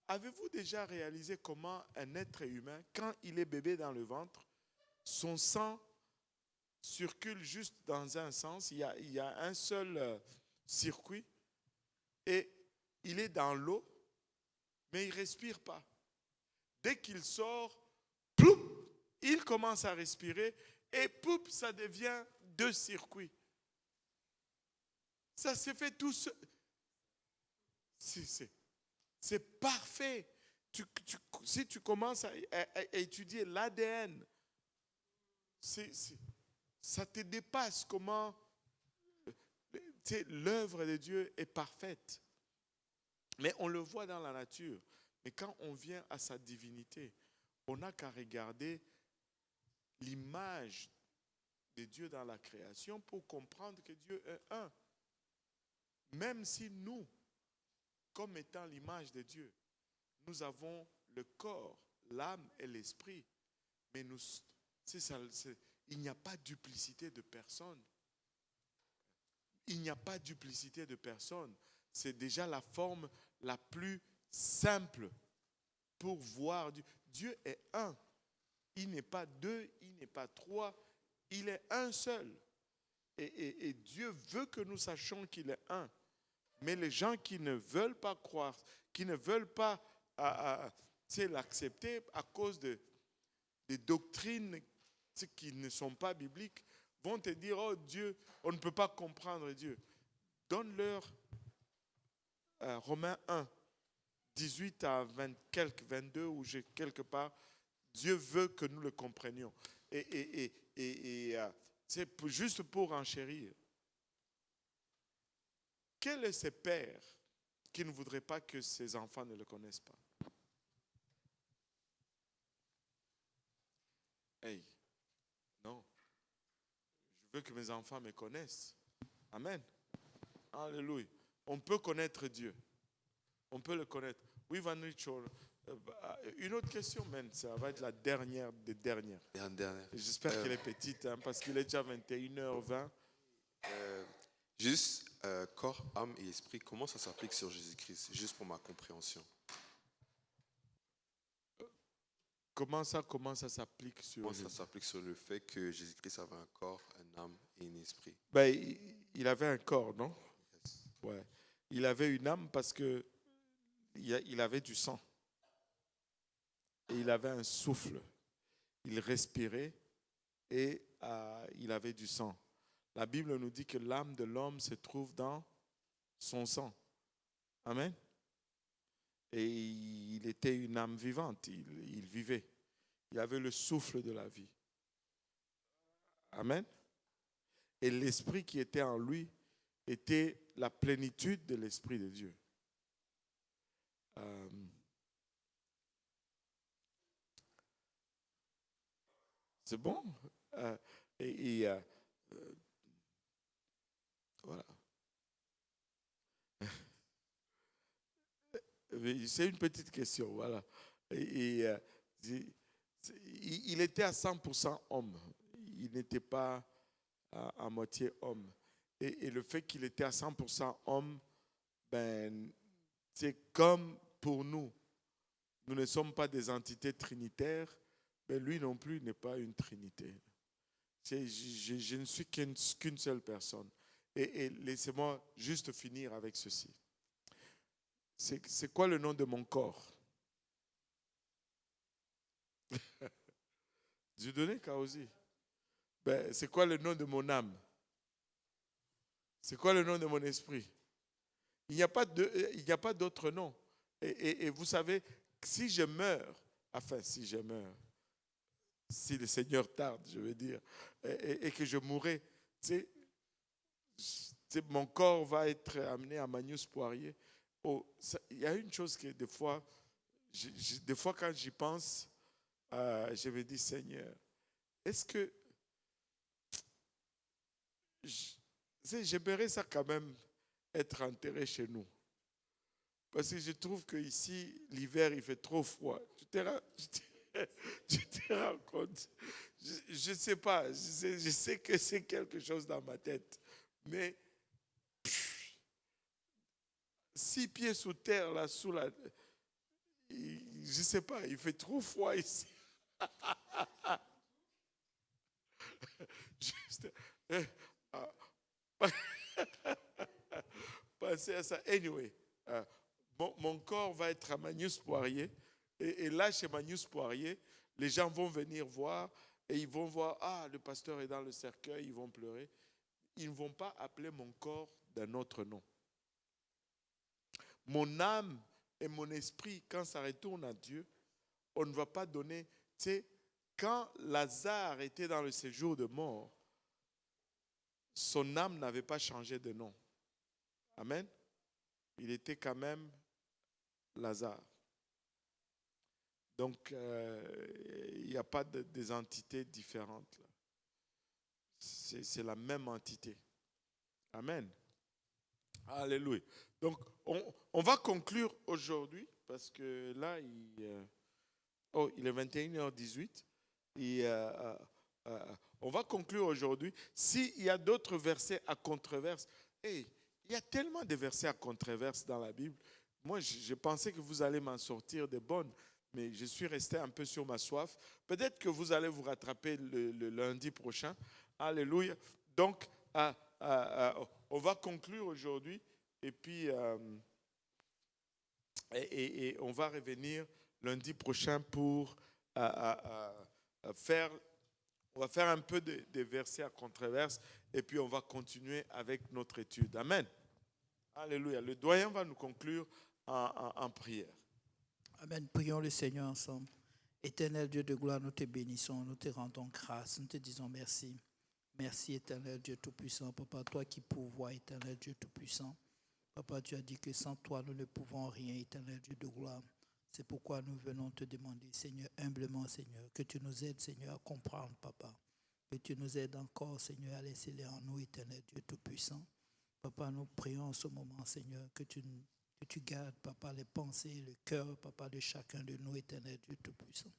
Avez-vous déjà réalisé comment un être humain, quand il est bébé dans le ventre, son sang circule juste dans un sens, il y a un seul circuit et il est dans l'eau, mais il ne respire pas. Dès qu'il sort, ploup, il commence à respirer et poup, ça devient 2 circuits. Ça s'est fait tout seul. C'est parfait. Si tu commences à étudier l'ADN, ça te dépasse comment l'œuvre de Dieu est parfaite. Mais on le voit dans la nature. Mais quand on vient à sa divinité, on n'a qu'à regarder l'image de Dieu dans la création pour comprendre que Dieu est un. Même si nous, comme étant l'image de Dieu, nous avons le corps, l'âme et l'esprit, mais il n'y a pas de duplicité de personne. Il n'y a pas de duplicité de personne. C'est déjà la forme la plus simple pour voir Dieu. Dieu est un. Il n'est pas 2, il n'est pas 3, il est un seul. Et Dieu veut que nous sachions qu'il est un. Mais les gens qui ne veulent pas croire, qui ne veulent pas l'accepter à cause des doctrines qui ne sont pas bibliques, vont te dire, oh Dieu, on ne peut pas comprendre Dieu. Donne-leur Romains 1, 18 à 20, 22, où j'ai quelque part, Dieu veut que nous le comprenions. Et c'est juste pour enchérir. Quel est ce père qui ne voudrait pas que ses enfants ne le connaissent pas? Hey, non. Je veux que mes enfants me connaissent. Amen. Alléluia. On peut connaître Dieu. On peut le connaître. Oui, Van Richard. Une autre question, man. Ça va être la dernière des dernières. J'espère qu'elle est petite, hein, parce qu'il est déjà 21h20. Juste corps, âme et esprit, comment ça s'applique sur Jésus-Christ? Juste pour ma compréhension. Comment ça s'applique sur Comment ça s'applique sur le fait que Jésus-Christ avait un corps, une âme et un esprit? Il avait un corps, non? Yes. Ouais. Il avait une âme parce que il avait du sang. Et il avait un souffle. Il respirait et il avait du sang. La Bible nous dit que l'âme de l'homme se trouve dans son sang. Amen. Et il était une âme vivante. Il vivait. Il avait le souffle de la vie. Amen. Et l'esprit qui était en lui était la plénitude de l'Esprit de Dieu. C'est bon? Voilà. C'est une petite question, voilà. Il était à 100% homme. Il n'était pas à moitié homme. Et le fait qu'il était à 100% homme, ben, c'est comme pour nous. Nous ne sommes pas des entités trinitaires, mais lui non plus n'est pas une trinité. Je ne suis qu'une seule personne. Et laissez-moi juste finir avec ceci. C'est quoi le nom de mon corps? Dieu donné Kaosi. Ben, c'est quoi le nom de mon âme? C'est quoi le nom de mon esprit? Il n'y a pas d'autre nom. Et vous savez, si je meurs, si le Seigneur tarde, je veux dire, et que je mourrai, mon corps va être amené à Magnus Poirier. Il y a une chose que des fois quand j'y pense, je me dis, Seigneur, est-ce que j'aimerais ça quand même être enterré chez nous? Parce que je trouve qu'ici, l'hiver, il fait trop froid. Tu te rends compte? Je ne sais pas. Je sais que c'est quelque chose dans ma tête. Mais 6 pieds sous terre, là, je ne sais pas, il fait trop froid ici. Juste, pensez à ça. Anyway, mon corps va être à Magnus Poirier. Et là, chez Magnus Poirier, les gens vont venir voir et ils vont voir, le pasteur est dans le cercueil, ils vont pleurer. Ils ne vont pas appeler mon corps d'un autre nom. Mon âme et mon esprit, quand ça retourne à Dieu, on ne va pas donner. Tu sais, quand Lazare était dans le séjour de mort, son âme n'avait pas changé de nom. Amen. Il était quand même Lazare. Donc, il n'y a pas des entités différentes. Là. C'est la même entité. Amen. Alléluia. Donc, on va conclure aujourd'hui, parce que là, il est 21h18. On va conclure aujourd'hui. S'il y a d'autres versets à controverse, il y a tellement de versets à controverse dans la Bible. Moi, je pensais que vous allez m'en sortir de bonnes, mais je suis resté un peu sur ma soif. Peut-être que vous allez vous rattraper le lundi prochain. Alléluia. Donc, on va conclure aujourd'hui et puis on va revenir lundi prochain pour faire un peu de versets à controverse et puis on va continuer avec notre étude. Amen. Alléluia. Le doyen va nous conclure en prière. Amen. Prions le Seigneur ensemble. Éternel Dieu de gloire, nous te bénissons, nous te rendons grâce, nous te disons merci. Merci, éternel Dieu Tout-Puissant. Papa, toi qui pourvois, éternel Dieu Tout-Puissant. Papa, tu as dit que sans toi, nous ne pouvons rien, éternel Dieu de gloire. C'est pourquoi nous venons te demander, Seigneur, humblement, Seigneur, que tu nous aides, Seigneur, à comprendre, Papa. Que tu nous aides encore, Seigneur, à laisser en nous, éternel Dieu Tout-Puissant. Papa, nous prions en ce moment, Seigneur, que tu gardes, Papa, les pensées, le cœur, Papa, de chacun de nous, éternel Dieu Tout-Puissant.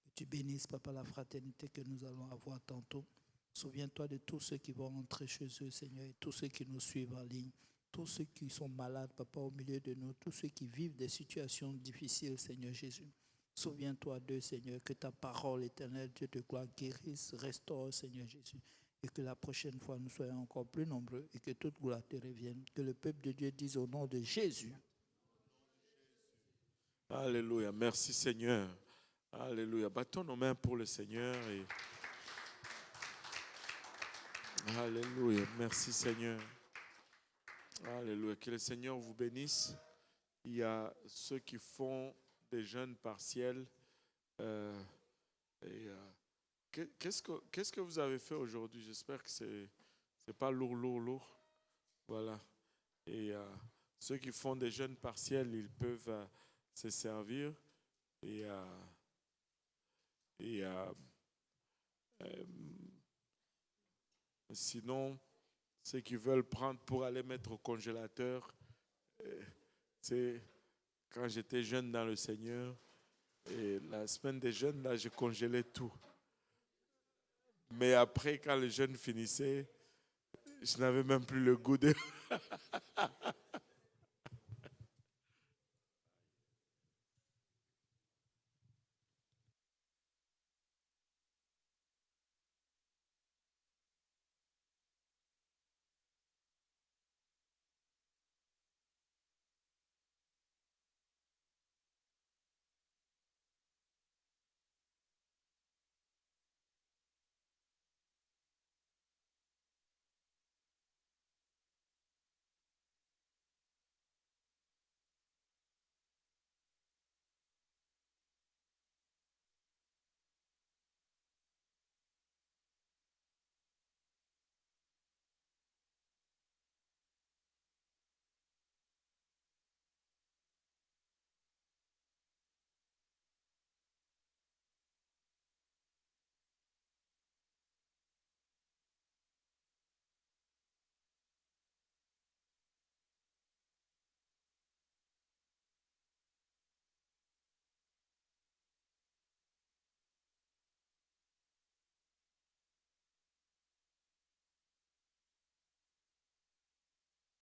Que tu bénisses, Papa, la fraternité que nous allons avoir tantôt. Souviens-toi de tous ceux qui vont rentrer chez eux, Seigneur, et tous ceux qui nous suivent en ligne. Tous ceux qui sont malades, Papa, au milieu de nous. Tous ceux qui vivent des situations difficiles, Seigneur Jésus. Souviens-toi d'eux, Seigneur, que ta parole éternelle, Dieu de gloire, guérisse, restaure, Seigneur Jésus. Et que la prochaine fois, nous soyons encore plus nombreux et que toute gloire te revienne. Que le peuple de Dieu dise au nom de Jésus. Alléluia. Merci, Seigneur. Alléluia. Battons nos mains pour le Seigneur. Alléluia. Merci, Seigneur. Alléluia. Que le Seigneur vous bénisse. Il y a ceux qui font des jeûnes partiels. Qu'est-ce que vous avez fait aujourd'hui? J'espère que c'est pas lourd. Voilà. Et ceux qui font des jeûnes partiels, ils peuvent se servir. Sinon, ceux qui veulent prendre pour aller mettre au congélateur, c'est quand j'étais jeune dans le Seigneur, et la semaine des jeûnes, là, je congélais tout. Mais après, quand le jeûne finissait, Je n'avais même plus le goût de...